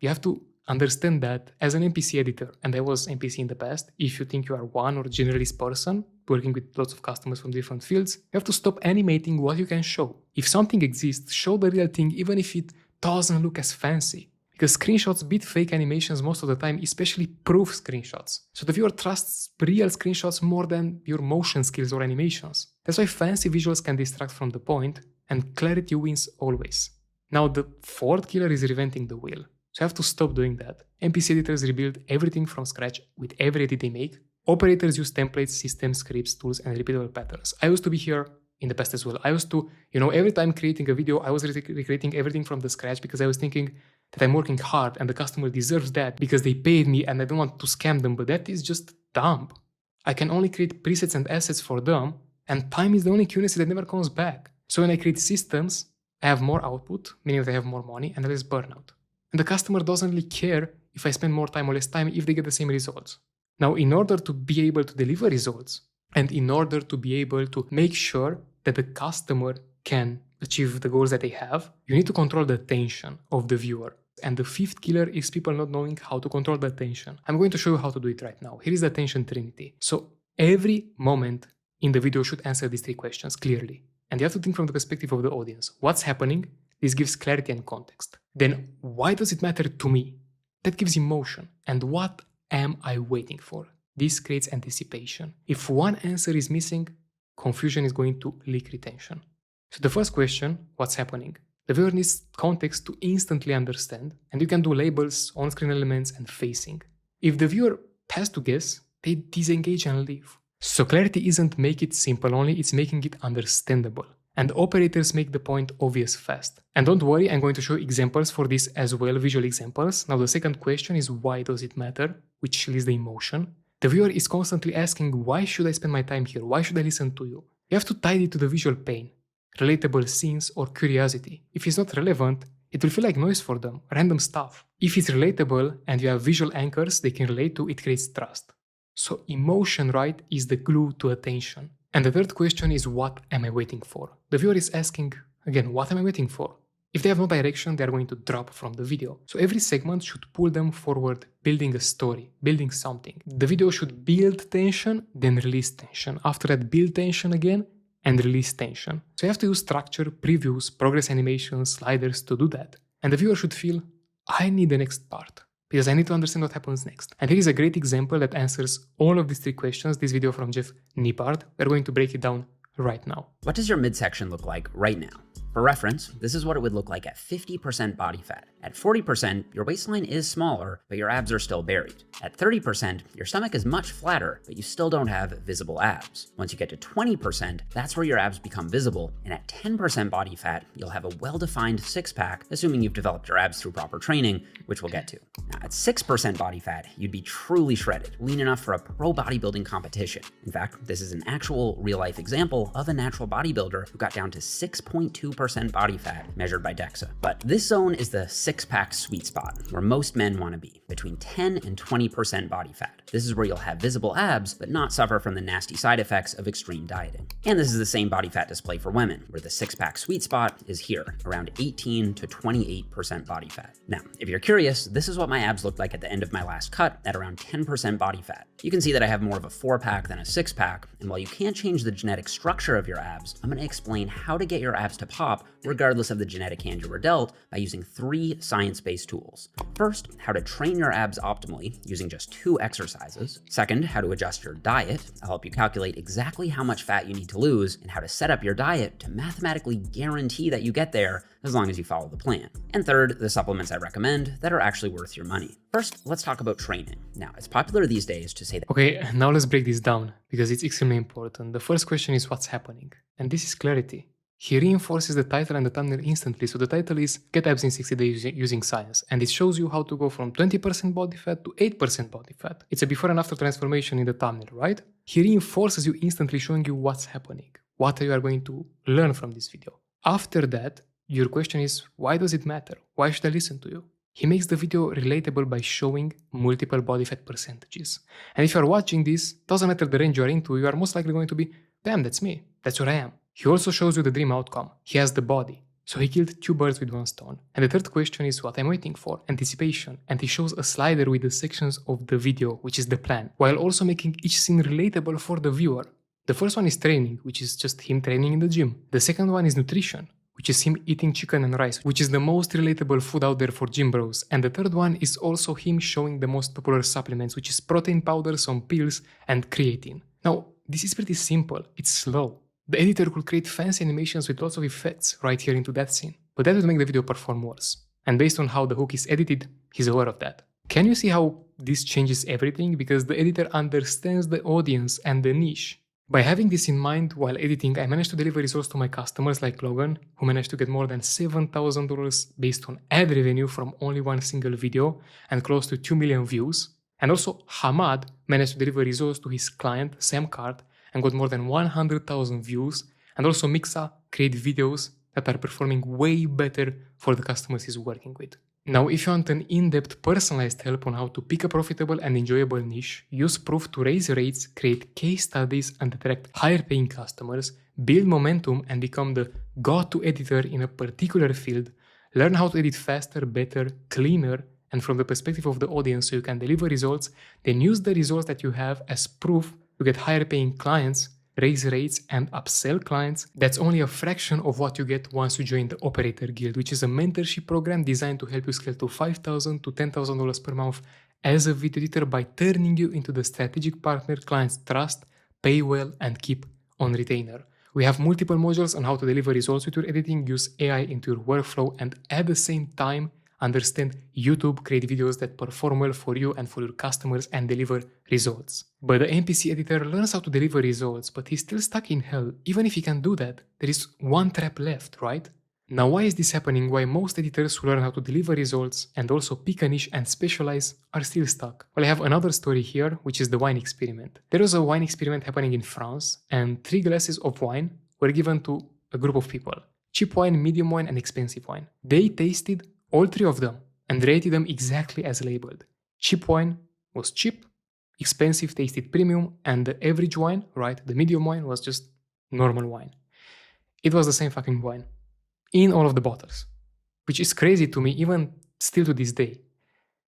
you have to understand that as an NPC editor, and I was NPC in the past, if you think you are one or generalist person working with lots of customers from different fields, you have to stop animating what you can show. If something exists, show the real thing even if it doesn't look as fancy. Because screenshots beat fake animations most of the time, especially proof screenshots. So the viewer trusts real screenshots more than your motion skills or animations. That's why fancy visuals can distract from the point, and clarity wins always. Now the fourth killer is reinventing the wheel. So you have to stop doing that. NPC editors rebuild everything from scratch with every edit they make. Operators use templates, systems, scripts, tools, and repeatable patterns. I used to be here in the past as well. I used to, every time creating a video, I was recreating everything from the scratch because I was thinking that I'm working hard and the customer deserves that because they paid me and I don't want to scam them, but that is just dumb. I can only create presets and assets for them, and time is the only currency that never comes back. So when I create systems, I have more output, meaning that I have more money and less burnout. And the customer doesn't really care if I spend more time or less time if they get the same results. Now, in order to be able to deliver results, And in order to be able to make sure that the customer can achieve the goals that they have, you need to control the attention of the viewer. And the fifth killer is people not knowing how to control the attention. I'm going to show you how to do it right now. Here is the attention trinity. So every moment in the video should answer these three questions clearly. And you have to think from the perspective of the audience. What's happening? This gives clarity and context. Then why does it matter to me? That gives emotion. And what am I waiting for? This creates anticipation. If one answer is missing, confusion is going to leak retention. So the first question, what's happening? The viewer needs context to instantly understand, and you can do labels, on-screen elements, and facing. If the viewer has to guess, they disengage and leave. So clarity isn't make it simple only, it's making it understandable. And operators make the point obvious fast. And don't worry, I'm going to show examples for this as well, visual examples. Now the second question is why does it matter, which is the emotion. The viewer is constantly asking, why should I spend my time here? Why should I listen to you? You have to tie it to the visual pain, relatable scenes or curiosity. If it's not relevant, it will feel like noise for them, random stuff. If it's relatable and you have visual anchors they can relate to, it creates trust. So emotion, right, is the glue to attention. And the third question is what am I waiting for? The viewer is asking, again, what am I waiting for? If they have no direction, they are going to drop from the video. So every segment should pull them forward, building a story, building something. The video should build tension, then release tension. After that, build tension again, and release tension. So you have to use structure, previews, progress animations, sliders to do that. And the viewer should feel, I need the next part, because I need to understand what happens next. And here is a great example that answers all of these three questions, this video from Jeff Nippard. We're going to break it down right now. What does your midsection look like right now? For reference, this is what it would look like at 50% body fat. At 40%, your waistline is smaller, but your abs are still buried. At 30%, your stomach is much flatter, but you still don't have visible abs. Once you get to 20%, that's where your abs become visible, and at 10% body fat, you'll have a well-defined six-pack, assuming you've developed your abs through proper training, which we'll get to. Now, at 6% body fat, you'd be truly shredded, lean enough for a pro bodybuilding competition. In fact, this is an actual real-life example of a natural bodybuilder who got down to 6.2% body fat measured by DEXA. But this zone is the six-pack sweet spot where most men want to be, between 10 and 20% body fat. This is where you'll have visible abs, but not suffer from the nasty side effects of extreme dieting. And this is the same body fat display for women, where the six-pack sweet spot is here, around 18 to 28% body fat. Now, if you're curious, this is what my abs looked like at the end of my last cut at around 10% body fat. You can see that I have more of a 4-pack than a 6-pack, and while you can't change the genetic structure of your abs, I'm going to explain how to get your abs to pop regardless of the genetic hand you were dealt by using 3 science-based tools. First, how to train your abs optimally using just 2 exercises. Second, how to adjust your diet. I'll help you calculate exactly how much fat you need to lose and how to set up your diet to mathematically guarantee that you get there as long as you follow the plan. And third, the supplements I recommend that are actually worth your money. First, let's talk about training. Now, it's popular these days to say that— Okay, now let's break this down because it's extremely important. The first question is what's happening? And this is clarity. He reinforces the title and the thumbnail instantly. So the title is Get Abs in 60 Days Using Science. And it shows you how to go from 20% body fat to 8% body fat. It's a before and after transformation in the thumbnail, right? He reinforces you instantly, showing you what's happening, what you are going to learn from this video. After that, your question is, why does it matter? Why should I listen to you? He makes the video relatable by showing multiple body fat percentages. And if you are watching this, doesn't matter the range you are into, you are most likely going to be, damn, that's me. That's where I am. He also shows you the dream outcome. He has the body. So he killed 2 birds with 1 stone. And the third question is what I'm waiting for, anticipation. And he shows a slider with the sections of the video, which is the plan, while also making each scene relatable for the viewer. The first one is training, which is just him training in the gym. The second one is nutrition, which is him eating chicken and rice, which is the most relatable food out there for gym bros. And the third one is also him showing the most popular supplements, which is protein powder, some pills, and creatine. Now, this is pretty simple. It's slow. The editor could create fancy animations with lots of effects right here into that scene, but that would make the video perform worse. And based on how the hook is edited, he's aware of that. Can you see how this changes everything? Because the editor understands the audience and the niche. By having this in mind while editing, I managed to deliver results to my customers like Logan, who managed to get more than $7,000 based on ad revenue from only one single video and close to 2 million views. And also Hamad managed to deliver results to his client, Sam Card, and got more than 100,000 views, and also Mixa create videos that are performing way better for the customers he's working with. Now, if you want an in-depth personalized help on how to pick a profitable and enjoyable niche, use proof to raise rates, create case studies and attract higher paying customers, build momentum and become the go-to editor in a particular field, learn how to edit faster, better, cleaner, and from the perspective of the audience so you can deliver results, then use the results that you have as proof to get higher paying clients, raise rates and upsell clients. That's only a fraction of what you get once you join the Operator Guild, which is a mentorship program designed to help you scale to $5,000 to $10,000 per month as a video editor by turning you into the strategic partner clients trust, pay well, and keep on retainer. We have multiple modules on how to deliver results with your editing, use AI into your workflow, and at the same time, understand YouTube, create videos that perform well for you and for your customers and deliver results. But the NPC editor learns how to deliver results, but he's still stuck in hell. Even if he can do that, there is one trap left, right? Now, why is this happening? Why most editors who learn how to deliver results and also pick a niche and specialize are still stuck? Well, I have another story here, which is the wine experiment. There was a wine experiment happening in France, and 3 glasses of wine were given to a group of people. Cheap wine, medium wine, and expensive wine. They tasted all 3 of them and rated them exactly as labeled. Cheap wine was cheap, expensive tasted premium, and the average wine, right, the medium wine was just normal wine. It was the same fucking wine in all of the bottles, which is crazy to me even still to this day.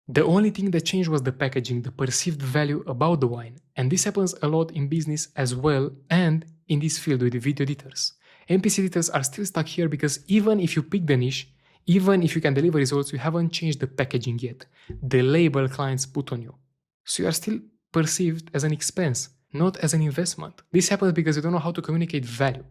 The only thing that changed was the packaging, the perceived value about the wine. And this happens a lot in business as well and in this field with video editors. NPC editors are still stuck here because even if you pick the niche, even if you can deliver results, you haven't changed the packaging yet, the label clients put on you. So you are still perceived as an expense, not as an investment. This happens because you don't know how to communicate value.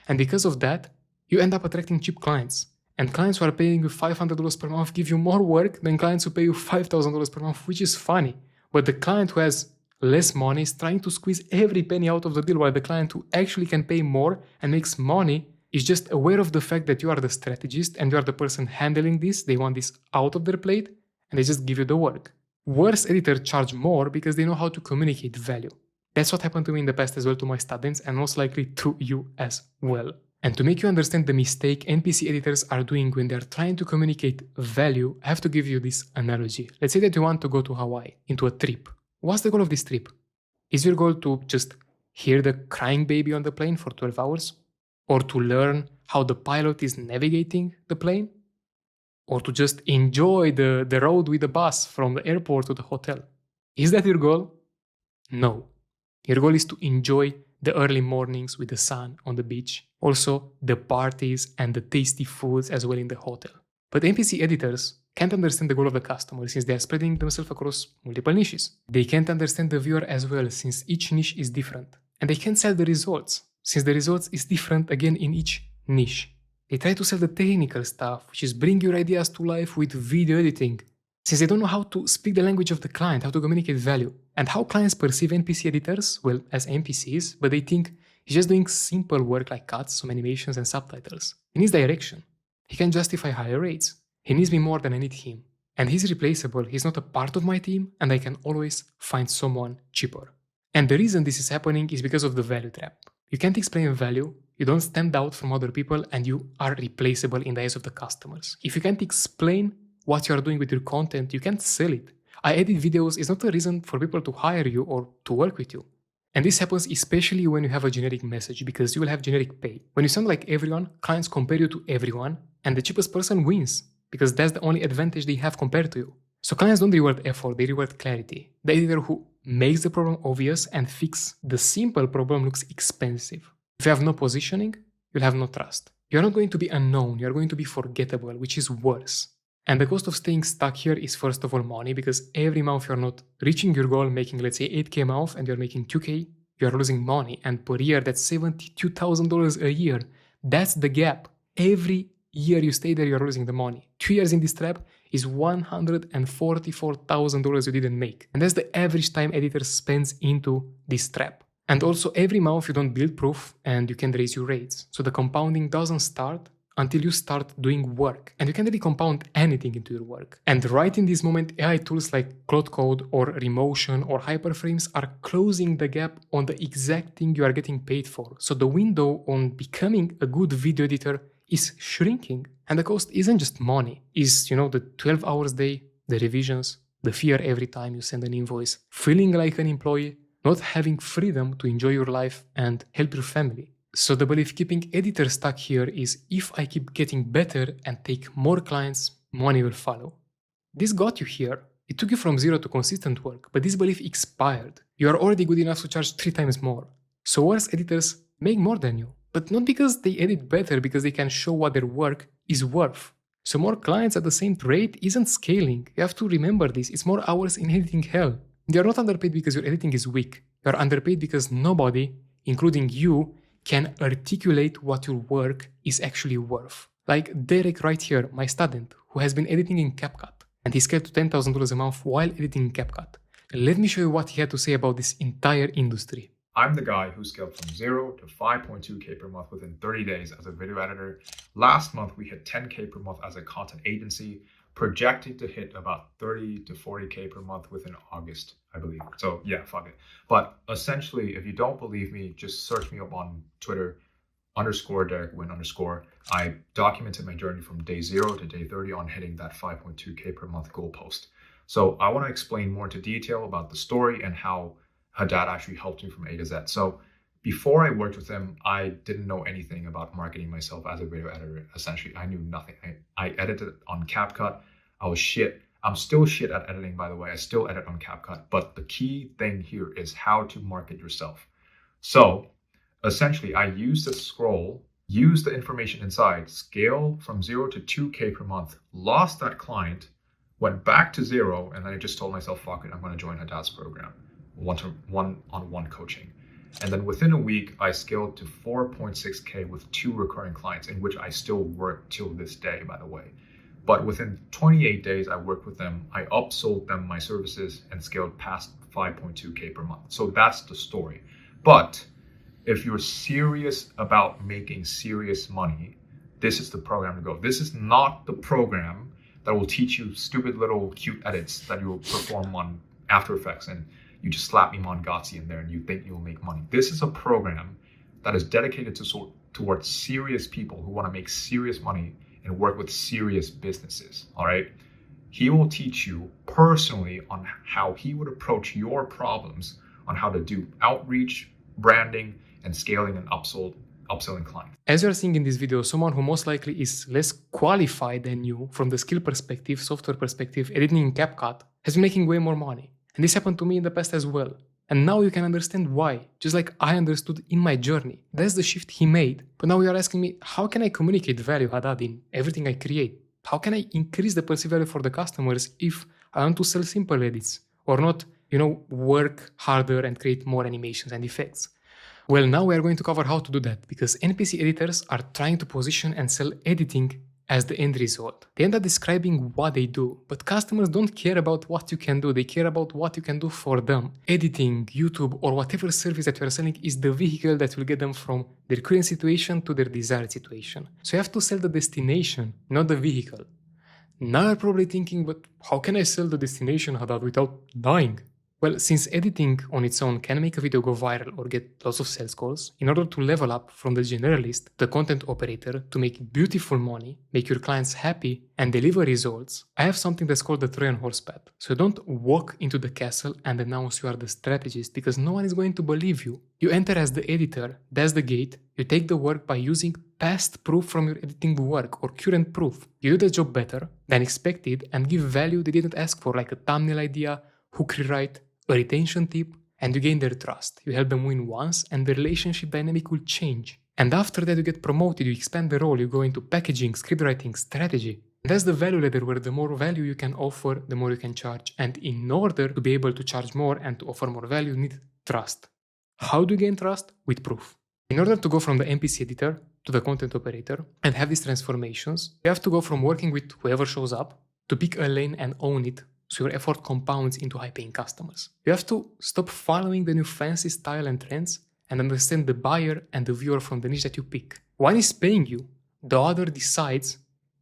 And because of that, you end up attracting cheap clients. And clients who are paying you $500 per month give you more work than clients who pay you $5,000 per month, which is funny. But the client who has less money is trying to squeeze every penny out of the deal, while the client who actually can pay more and makes money is just aware of the fact that you are the strategist and you are the person handling this. They want this out of their plate and they just give you the work. Worse editors charge more because they know how to communicate value. That's what happened to me in the past as well, to my students, and most likely to you as well. And to make you understand the mistake NPC editors are doing when they're trying to communicate value, I have to give you this analogy. Let's say that you want to go to Hawaii, into a trip. What's the goal of this trip? Is your goal to just hear the crying baby on the plane for 12 hours? Or to learn how the pilot is navigating the plane? Or to just enjoy the road with the bus from the airport to the hotel? Is that your goal? No. Your goal is to enjoy the early mornings with the sun on the beach, also the parties and the tasty foods as well in the hotel. But NPC editors can't understand the goal of the customer since they are spreading themselves across multiple niches. They can't understand the viewer as well since each niche is different. And they can't sell the results since the results is different again in each niche. They try to sell the technical stuff, which is bring your ideas to life with video editing, since they don't know how to speak the language of the client, how to communicate value. And how clients perceive NPC editors, well, as NPCs, but they think he's just doing simple work like cuts, some animations and subtitles. He needs direction. He can justify higher rates. He needs me more than I need him. And he's replaceable, he's not a part of my team, and I can always find someone cheaper. And the reason this is happening is because of the value trap. You can't explain value, you don't stand out from other people, and you are replaceable in the eyes of the customers. If you can't explain what you are doing with your content, you can't sell it. I edit videos is not a reason for people to hire you or to work with you. And this happens especially when you have a generic message, because you will have generic pay. When you sound like everyone, clients compare you to everyone, and the cheapest person wins, because that's the only advantage they have compared to you. So clients don't reward effort, they reward clarity. The editor who makes the problem obvious and fix the simple problem looks expensive. If you have no positioning, you'll have no trust. You're not going to be unknown, you're going to be forgettable, which is worse. And the cost of staying stuck here is first of all money, because every month you're not reaching your goal, making let's say 8K a month and you're making 2K, you're losing money. And per year, that's $72,000 a year. That's the gap. Every year you stay there, you're losing the money. 2 years in this trap is $144,000 you didn't make. And that's the average time editor spends into this trap. And also every month you don't build proof and you can raise your rates. So the compounding doesn't start until you start doing work. And you can't really compound anything into your work. And right in this moment, AI tools like Cloud Code or Remotion or Hyperframes are closing the gap on the exact thing you are getting paid for. So the window on becoming a good video editor is shrinking. And the cost isn't just money, it's, the 12 hours a day, the revisions, the fear every time you send an invoice, feeling like an employee, not having freedom to enjoy your life and help your family. So the belief keeping editor stuck here is if I keep getting better and take more clients, money will follow. This got you here. It took you from zero to consistent work, but this belief expired. You are already good enough to charge 3 times more. So worse editors make more than you, but not because they edit better, because they can show what their work is worth. So more clients at the same rate isn't scaling. You have to remember this. It's more hours in editing hell. You are not underpaid because your editing is weak. You are underpaid because nobody, including you, can articulate what your work is actually worth. Like Derek right here, my student, who has been editing in CapCut, and he scaled to $10,000 a month while editing in CapCut. Let me show you what he had to say about this entire industry. I'm the guy who scaled from 0 to 5.2K per month within 30 days as a video editor. Last month, we hit 10K per month as a content agency, projecting to hit about 30 to 40K per month within August, I believe. So yeah, fuck it. But essentially, if you don't believe me, just search me up on Twitter, _DerekWin_. I documented my journey from day 0 to day 30 on hitting that 5.2K per month goalpost. So I want to explain more into detail about the story and how Haddad actually helped me from A to Z. So before I worked with him, I didn't know anything about marketing myself as a video editor. Essentially, I knew nothing. I edited on CapCut. I was shit. I'm still shit at editing, by the way. I still edit on CapCut. But the key thing here is how to market yourself. So essentially, I used the scroll, used the information inside, scale from 0 to 2K per month, lost that client, went back to 0, and then I just told myself, fuck it, I'm going to join Haddad's program. One-on-one coaching. And then within a week, I scaled to 4.6K with 2 recurring clients, in which I still work till this day, by the way. But within 28 days, I worked with them. I upsold them my services and scaled past 5.2K per month. So that's the story. But if you're serious about making serious money, this is the program to go. This is not the program that will teach you stupid little cute edits that you will perform on After Effects and you just slap Iman in there and you think you'll make money. This is a program that is dedicated towards serious people who want to make serious money and work with serious businesses, all right? He will teach you personally on how he would approach your problems, on how to do outreach, branding, and scaling and upselling clients. As you are seeing in this video, someone who most likely is less qualified than you from the skill perspective, software perspective, editing in CapCut, has been making way more money. And this happened to me in the past as well. And now you can understand why, just like I understood in my journey. That's the shift he made. But now you are asking me, how can I communicate value, Haddad, in everything I create? How can I increase the perceived value for the customers if I want to sell simple edits or not, work harder and create more animations and effects? Well, now we are going to cover how to do that, because NPC editors are trying to position and sell editing as the end result. They end up describing what they do, but customers don't care about what you can do, they care about what you can do for them. Editing, YouTube, or whatever service that you are selling is the vehicle that will get them from their current situation to their desired situation. So you have to sell the destination, not the vehicle. Now you're probably thinking, but how can I sell the destination, Haddad, without dying? Well, since editing on its own can make a video go viral or get lots of sales calls, in order to level up from the generalist, the content operator, to make beautiful money, make your clients happy, and deliver results, I have something that's called the Trojan horse path. So don't walk into the castle and announce you are the strategist, because no one is going to believe you. You enter as the editor, that's the gate, you take the work by using past proof from your editing work or current proof. You do the job better than expected and give value they didn't ask for, like a thumbnail idea, hook rewrite, a retention tip, and you gain their trust. You help them win once and the relationship dynamic will change. And after that you get promoted, you expand the role, you go into packaging, script writing, strategy. And that's the value ladder where the more value you can offer, the more you can charge. And in order to be able to charge more and to offer more value, you need trust. How do you gain trust? With proof. In order to go from the NPC editor to the content operator and have these transformations, you have to go from working with whoever shows up to pick a lane and own it, so your effort compounds into high-paying customers. You have to stop following the new fancy style and trends and understand the buyer and the viewer from the niche that you pick. One is paying you, the other decides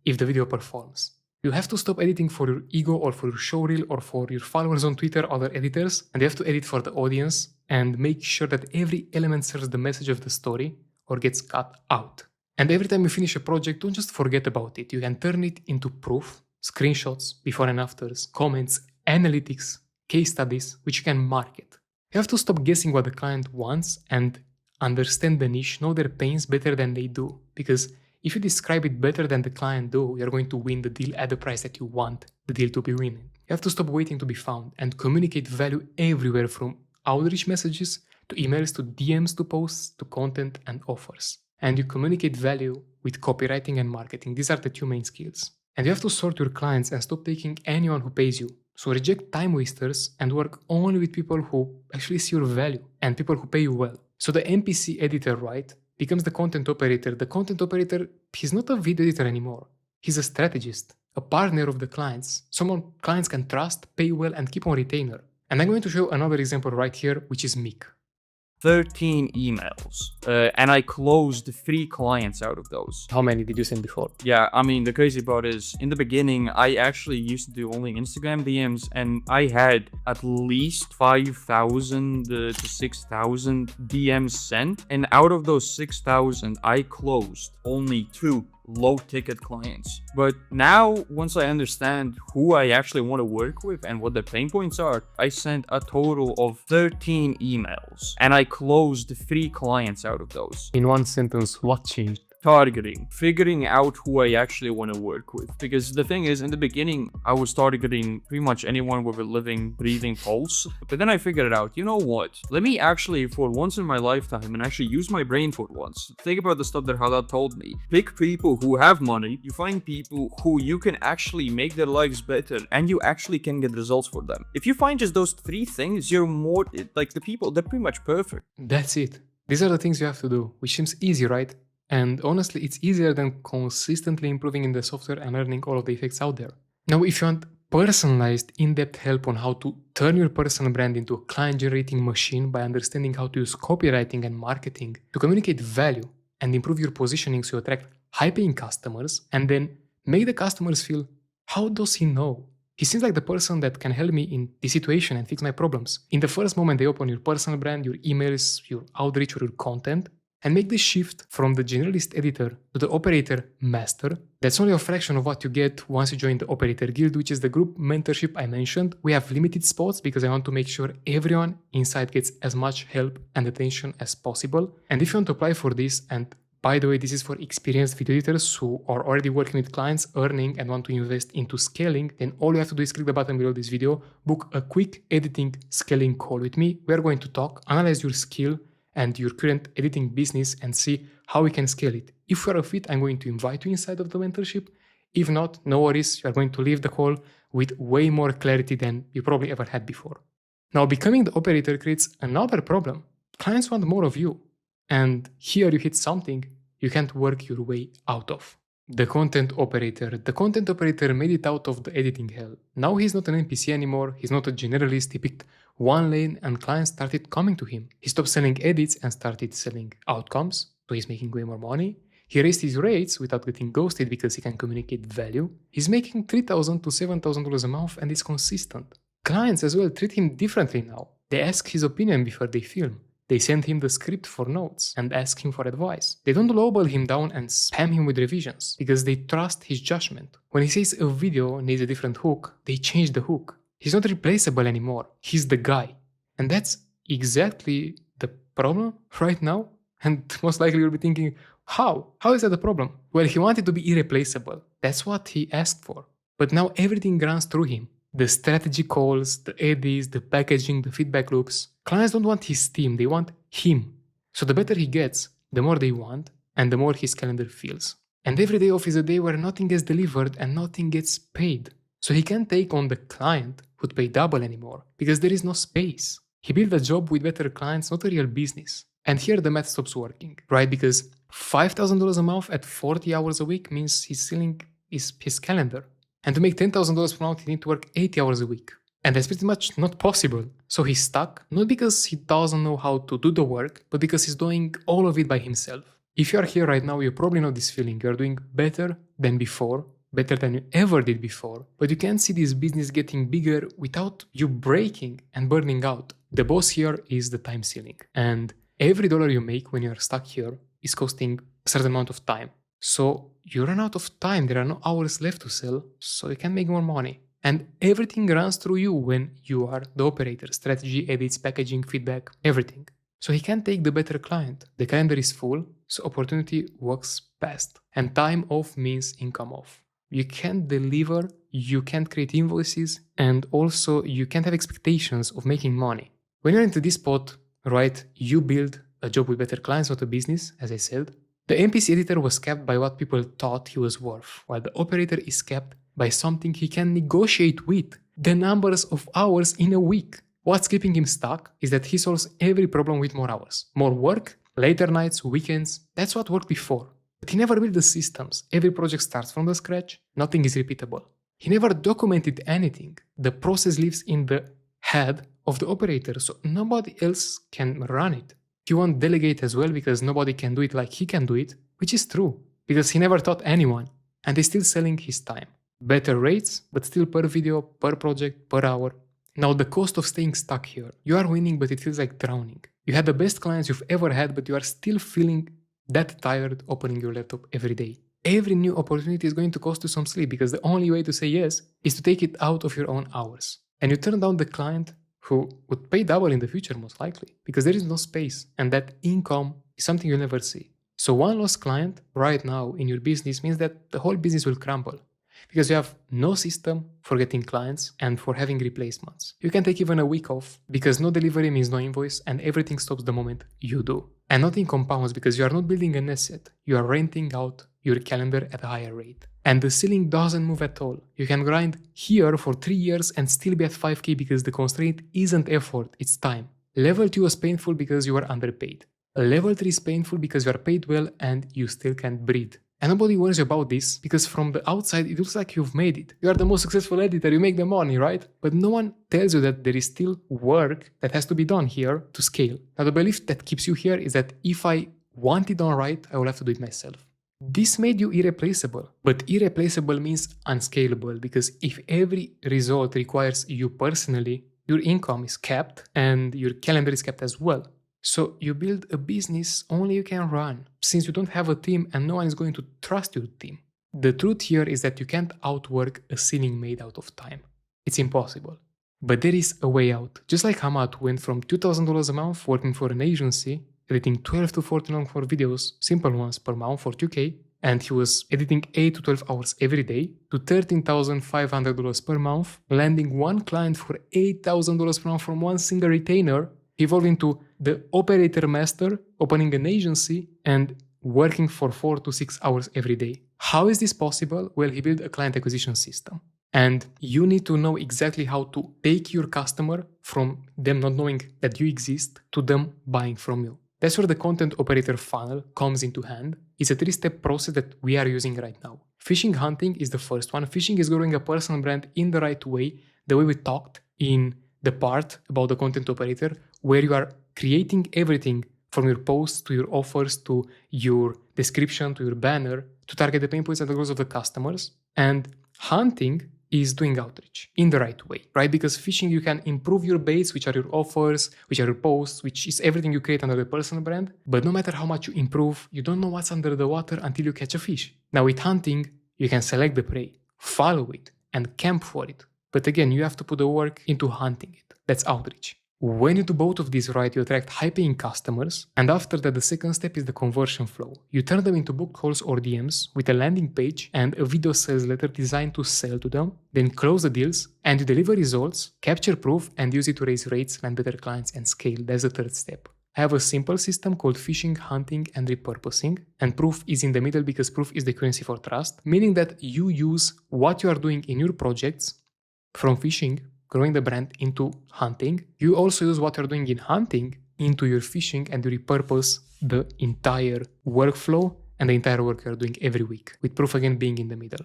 if the video performs. You have to stop editing for your ego or for your showreel or for your followers on Twitter, other editors, and you have to edit for the audience and make sure that every element serves the message of the story or gets cut out. And every time you finish a project, don't just forget about it. You can turn it into proof, screenshots, before and afters, comments, analytics, case studies, which you can market. You have to stop guessing what the client wants and understand the niche, know their pains better than they do. Because if you describe it better than the client do, you're going to win the deal at the price that you want the deal to be winning. You have to stop waiting to be found and communicate value everywhere, from outreach messages to emails to DMs to posts to content and offers. And you communicate value with copywriting and marketing. These are the two main skills. And you have to sort your clients and stop taking anyone who pays you. So reject time wasters and work only with people who actually see your value and people who pay you well. So the NPC editor, right, becomes the content operator. The content operator, he's not a video editor anymore. He's a strategist, a partner of the clients, someone clients can trust, pay well, and keep on retainer. And I'm going to show another example right here, which is Mick. 13 emails, and I closed 3 clients out of those. How many did you send before? Yeah, I mean, the crazy part is, in the beginning, I actually used to do only Instagram DMs, and I had at least 5,000 to 6,000 DMs sent, and out of those 6,000, I closed only 2 low-ticket clients. But now, once I understand who I actually want to work with and what the pain points are, I sent a total of 13 emails, and I closed 3 clients out of those. In one sentence, what changed? Targeting, figuring out who I actually want to work with. Because the thing is, in the beginning, I was targeting pretty much anyone with a living, breathing pulse. But then I figured it out, you know what? Let me actually, for once in my lifetime, and actually use my brain for once. Think about the stuff that Haddad told me. Pick people who have money. You find people who you can actually make their lives better, and you actually can get results for them. If you find just those 3 things, you're more, like the people, they're pretty much perfect. That's it. These are the things you have to do, which seems easy, right? And honestly, it's easier than consistently improving in the software and learning all of the effects out there. Now, if you want personalized, in-depth help on how to turn your personal brand into a client-generating machine by understanding how to use copywriting and marketing to communicate value and improve your positioning so you attract high-paying customers, and then make the customers feel, how does he know? He seems like the person that can help me in this situation and fix my problems. In the first moment they open your personal brand, your emails, your outreach, or your content, and make the shift from the generalist editor to the operator master. That's only a fraction of what you get once you join the operator guild, which is the group mentorship I mentioned. We have limited spots because I want to make sure everyone inside gets as much help and attention as possible. And if you want to apply for this, and by the way, this is for experienced video editors who are already working with clients, earning, and want to invest into scaling, then all you have to do is click the button below this video, book a quick editing scaling call with me. We are going to talk, analyze your skill and your current editing business and see how we can scale it. If you are a fit, I'm going to invite you inside of the mentorship. If not, no worries, you are going to leave the call with way more clarity than you probably ever had before. Now, becoming the operator creates another problem. Clients want more of you. And here you hit something you can't work your way out of. The content operator. The content operator made it out of the editing hell. Now he's not an NPC anymore, he's not a generalist, he picked one lane and clients started coming to him. He stopped selling edits and started selling outcomes, so he's making way more money. He raised his rates without getting ghosted because he can communicate value. He's making $3,000 to $7,000 a month and is consistent. Clients as well treat him differently now. They ask his opinion before they film. They send him the script for notes and ask him for advice. They don't lowball him down and spam him with revisions because they trust his judgment. When he says a video needs a different hook, they change the hook. He's not replaceable anymore. He's the guy. And that's exactly the problem right now. And most likely you'll be thinking, how? How is that a problem? Well, he wanted to be irreplaceable. That's what he asked for. But now everything runs through him. The strategy calls, the edits, the packaging, the feedback loops. Clients don't want his team, they want him. So the better he gets, the more they want, and the more his calendar fills. And every day off is a day where nothing gets delivered and nothing gets paid. So he can't take on the client who'd pay double anymore, because there is no space. He built a job with better clients, not a real business. And here the math stops working, right? Because $5,000 a month at 40 hours a week means he's selling his calendar. And to make $10,000 per month, he needs to work 80 hours a week. And that's pretty much not possible. So he's stuck, not because he doesn't know how to do the work, but because he's doing all of it by himself. If you are here right now, you probably know this feeling. You're doing better than before, better than you ever did before, but you can't see this business getting bigger without you breaking and burning out. The boss here is the time ceiling. And every dollar you make when you're stuck here is costing a certain amount of time. So you run out of time, there are no hours left to sell, so you can make more money. And everything runs through you when you are the operator. Strategy, edits, packaging, feedback, everything. So he can't take the better client. The calendar is full, so opportunity works best. And time off means income off. You can't deliver, you can't create invoices, and also you can't have expectations of making money. When you're into this spot, right, you build a job with better clients, not a business, as I said. The NPC editor was capped by what people thought he was worth, while the operator is capped by something he can negotiate with, the numbers of hours in a week. What's keeping him stuck is that he solves every problem with more hours. More work, later nights, weekends, that's what worked before. But he never built the systems. Every project starts from the scratch, nothing is repeatable. He never documented anything. The process lives in the head of the operator, so nobody else can run it. He won't delegate as well because nobody can do it like he can do it, which is true, because he never taught anyone, and he's still selling his time. Better rates, but still per video, per project, per hour. Now the cost of staying stuck here. You are winning, but it feels like drowning. You had the best clients you've ever had, but you are still feeling that tired opening your laptop every day. Every new opportunity is going to cost you some sleep because the only way to say yes is to take it out of your own hours. And you turn down the client who would pay double in the future most likely because there is no space, and that income is something you'll never see. So one lost client right now in your business means that the whole business will crumble because you have no system for getting clients and for having replacements. You can take even a week off because no delivery means no invoice and everything stops the moment you do. And nothing compounds because you are not building an asset, you are renting out your calendar at a higher rate. And the ceiling doesn't move at all. You can grind here for 3 years and still be at 5k because the constraint isn't effort, it's time. Level 2 was painful because you are underpaid. Level 3 is painful because you are paid well and you still can't breathe. And nobody worries about this because from the outside it looks like you've made it. You are the most successful editor, you make the money, right? But no one tells you that there is still work that has to be done here to scale. Now the belief that keeps you here is that if I want it done right, I will have to do it myself. This made you irreplaceable, but irreplaceable means unscalable because if every result requires you personally, your income is capped and your calendar is capped as well. So you build a business only you can run, since you don't have a team and no one is going to trust your team. The truth here is that you can't outwork a ceiling made out of time. It's impossible. But there is a way out. Just like Hamad went from $2,000 a month working for an agency, editing 12 to 14 long form videos, simple ones per month for 2K, and he was editing 8 to 12 hours every day, to $13,500 per month, landing one client for $8,000 per month from one single retainer, evolving to the operator master, opening an agency, and working for 4 to 6 hours every day. How is this possible? Well, he built a client acquisition system. And you need to know exactly how to take your customer from them not knowing that you exist to them buying from you. That's where the content operator funnel comes into hand. It's a 3-step process that we are using right now. Phishing hunting is the first one. Phishing is growing a personal brand in the right way, the way we talked in the part about the content operator, where you are creating everything from your posts to your offers to your description to your banner to target the pain points and the goals of the customers. And hunting is doing outreach in the right way, right? Because phishing, you can improve your base, which are your offers, which are your posts, which is everything you create under the personal brand. But no matter how much you improve, you don't know what's under the water until you catch a fish. Now with hunting, you can select the prey, follow it, and camp for it. But again, you have to put the work into hunting it. That's outreach. When you do both of these right, you attract high-paying customers, and after that, the second step is the conversion flow. You turn them into booked calls or DMs with a landing page and a video sales letter designed to sell to them, then close the deals, and you deliver results, capture proof, and use it to raise rates, land better clients, and scale. That's the third step. I have a simple system called phishing, hunting, and repurposing, and proof is in the middle because proof is the currency for trust, meaning that you use what you are doing in your projects from phishing, growing the brand, into hunting. You also use what you're doing in hunting into your phishing and you repurpose the entire workflow and the entire work you're doing every week, with proof again being in the middle.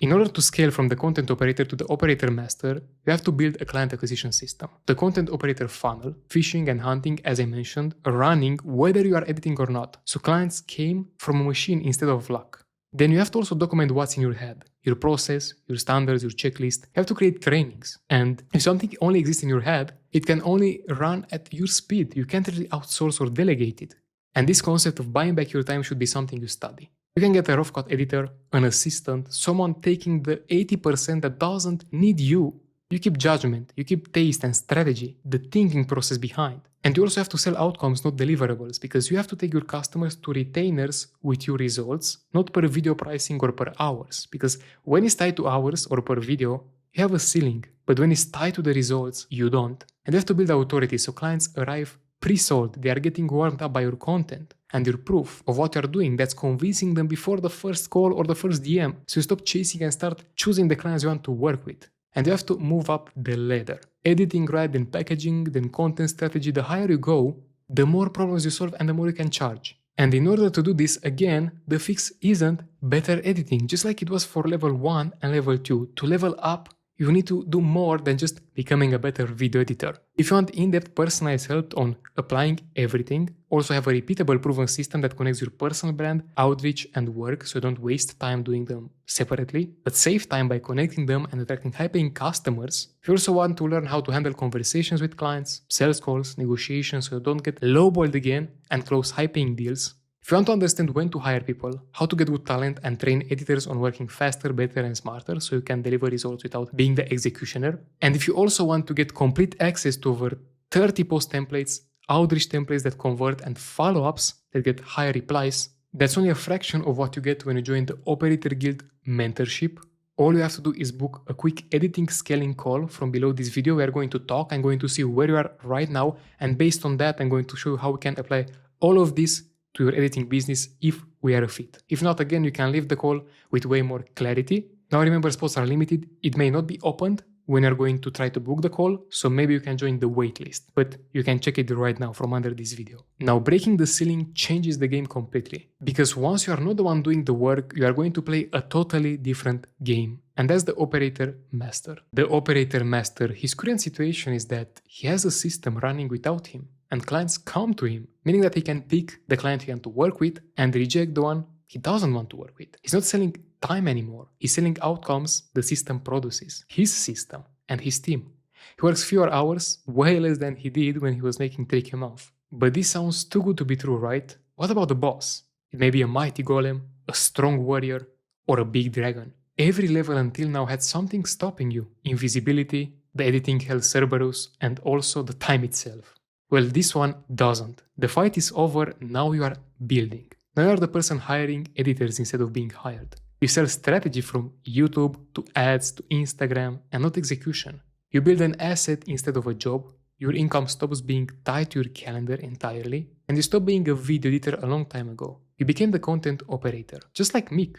In order to scale from the content operator to the operator master, you have to build a client acquisition system. The content operator funnel, phishing and hunting, as I mentioned, are running whether you are editing or not. So clients came from a machine instead of luck. Then you have to also document what's in your head, your process, your standards, your checklist. You have to create trainings. And if something only exists in your head, it can only run at your speed. You can't really outsource or delegate it. And this concept of buying back your time should be something you study. You can get a rough cut editor, an assistant, someone taking the 80% that doesn't need you. You keep judgment, you keep taste and strategy, the thinking process behind. And you also have to sell outcomes, not deliverables, because you have to take your customers to retainers with your results, not per video pricing or per hours. Because when it's tied to hours or per video, you have a ceiling. But when it's tied to the results, you don't. And you have to build authority so clients arrive pre-sold, they are getting warmed up by your content and your proof of what you are doing that's convincing them before the first call or the first DM. So you stop chasing and start choosing the clients you want to work with. And you have to move up the ladder. Editing right, then packaging, then content strategy. The higher you go, the more problems you solve and the more you can charge. And in order to do this, again, the fix isn't better editing, just like it was for level 1 and level 2. To level up, you need to do more than just becoming a better video editor. If you want in-depth personalized help on applying everything, also have a repeatable proven system that connects your personal brand, outreach and work so you don't waste time doing them separately, but save time by connecting them and attracting high-paying customers. If you also want to learn how to handle conversations with clients, sales calls, negotiations so you don't get lowballed again and close high-paying deals. If you want to understand when to hire people, how to get good talent and train editors on working faster, better and smarter so you can deliver results without being the executioner. And if you also want to get complete access to over 30 post templates, outreach templates that convert and follow-ups that get higher replies, that's only a fraction of what you get when you join the Operator Guild mentorship. All you have to do is book a quick editing scaling call from below this video. We are going to talk. I'm going to see where you are right now. And based on that, I'm going to show you how we can apply all of this to your editing business if we are a fit. If not, again, you can leave the call with way more clarity. Now remember, spots are limited. It may not be opened when you're going to try to book the call, so maybe you can join the waitlist, but you can check it right now from under this video. Now, breaking the ceiling changes the game completely, because once you are not the one doing the work, you are going to play a totally different game. And that's the Operator Master. The Operator Master, his current situation is that he has a system running without him, and clients come to him, meaning that he can pick the client he wants to work with and reject the one he doesn't want to work with. He's not selling time anymore. He's selling outcomes the system produces. His system and his team. He works fewer hours, way less than he did when he was making 3K a month. But this sounds too good to be true, right? What about the boss? It may be a mighty golem, a strong warrior, or a big dragon. Every level until now had something stopping you. Invisibility, the editing hell Cerberus, and also the time itself. Well, this one doesn't. The fight is over, now you are building. Now you are the person hiring editors instead of being hired. You sell strategy from YouTube to ads to Instagram and not execution. You build an asset instead of a job. Your income stops being tied to your calendar entirely. And you stop being a video editor a long time ago. You became the content operator, just like Mick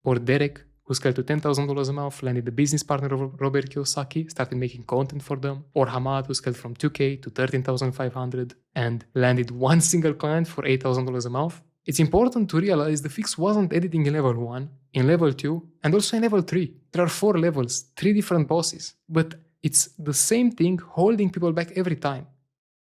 or Derek, who scaled to $10,000 a month, landed the business partner of Robert Kiyosaki, started making content for them, or Hamad, who scaled from 2K to 13,500 and landed one single client for $8,000 a month. It's important to realize the fix wasn't editing in level 1, in level 2, and also in level 3. There are 4 levels, 3 different bosses, but it's the same thing holding people back every time.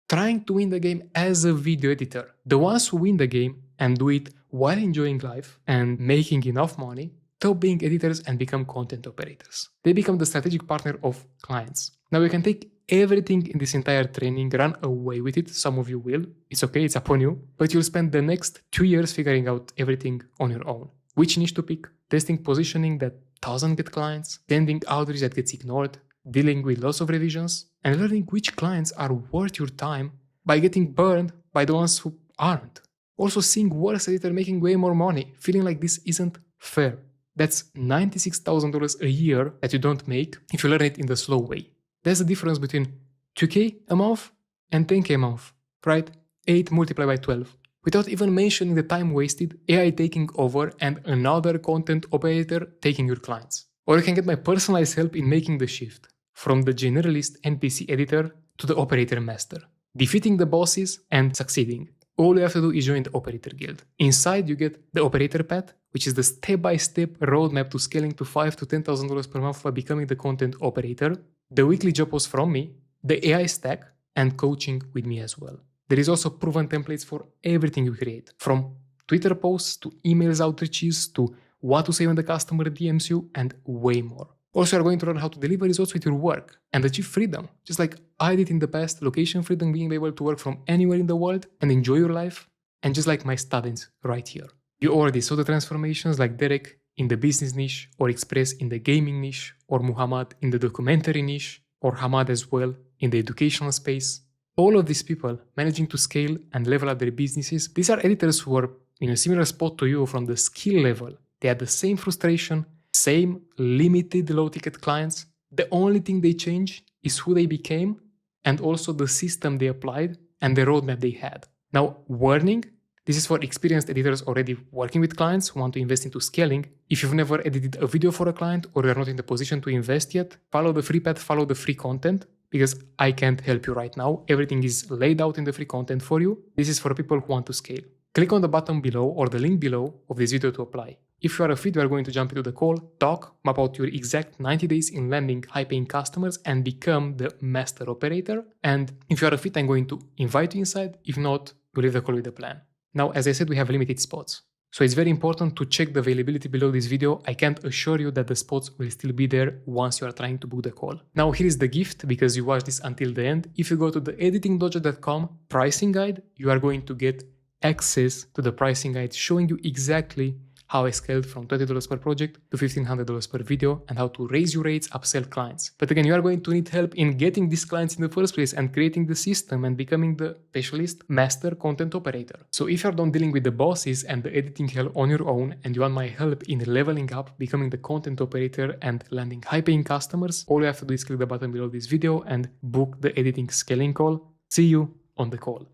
Trying to win the game as a video editor. The ones who win the game and do it while enjoying life and making enough money, stop being editors and become content operators. They become the strategic partner of clients. Now you can take everything in this entire training, run away with it. Some of you will. It's okay, it's upon you. But you'll spend the next 2 years figuring out everything on your own. Which niche to pick, testing positioning that doesn't get clients, sending outreach that gets ignored, dealing with lots of revisions, and learning which clients are worth your time by getting burned by the ones who aren't. Also seeing worse editor making way more money, feeling like this isn't fair. That's $96,000 a year that you don't make if you learn it in the slow way. There's a difference between 2K a month and 10K a month, right? 8 multiplied by 12. Without even mentioning the time wasted, AI taking over and another content operator taking your clients. Or you can get my personalized help in making the shift from the generalist NPC editor to the operator master, defeating the bosses and succeeding. All you have to do is join the Operator Guild. Inside you get the Operator Path, which is the step-by-step roadmap to scaling to $5,000 to $10,000 per month by becoming the content operator, the weekly job posts from me, the AI stack, and coaching with me as well. There is also proven templates for everything you create, from Twitter posts to emails outreaches to what to say when the customer DMs you, and way more. Also, you're going to learn how to deliver results with your work and achieve freedom, just like I did in the past, location freedom, being able to work from anywhere in the world and enjoy your life. and just like my students right here. You already saw the transformations like Derek in the business niche, or Express in the gaming niche, or Muhammad in the documentary niche, or Hamad as well in the educational space. All of these people managing to scale and level up their businesses, these are editors who are in a similar spot to you from the skill level. They had the same frustration, same limited low-ticket clients. The only thing they changed is who they became and also the system they applied and the roadmap they had. Now, warning, this is for experienced editors already working with clients who want to invest into scaling. If you've never edited a video for a client or you're not in the position to invest yet, follow the free path, follow the free content, because I can't help you right now. Everything is laid out in the free content for you. This is for people who want to scale. Click on the button below or the link below of this video to apply. If you are a fit, we are going to jump into the call, talk, map out your exact 90 days in landing high-paying customers and become the master operator. And if you are a fit, I'm going to invite you inside. If not, we'll leave the call with a plan. Now, as I said, we have limited spots. So it's very important to check the availability below this video. I can't assure you that the spots will still be there once you are trying to book the call. Now here is the gift, because you watched this until the end. If you go to the editingdojo.com pricing guide, you are going to get access to the pricing guide showing you exactly how I scaled from $20 per project to $1,500 per video and how to raise your rates, upsell clients. But again, you are going to need help in getting these clients in the first place and creating the system and becoming the specialist master content operator. So if you're done dealing with the bosses and the editing hell on your own and you want my help in leveling up, becoming the content operator and landing high-paying customers, all you have to do is click the button below this video and book the editing scaling call. See you on the call.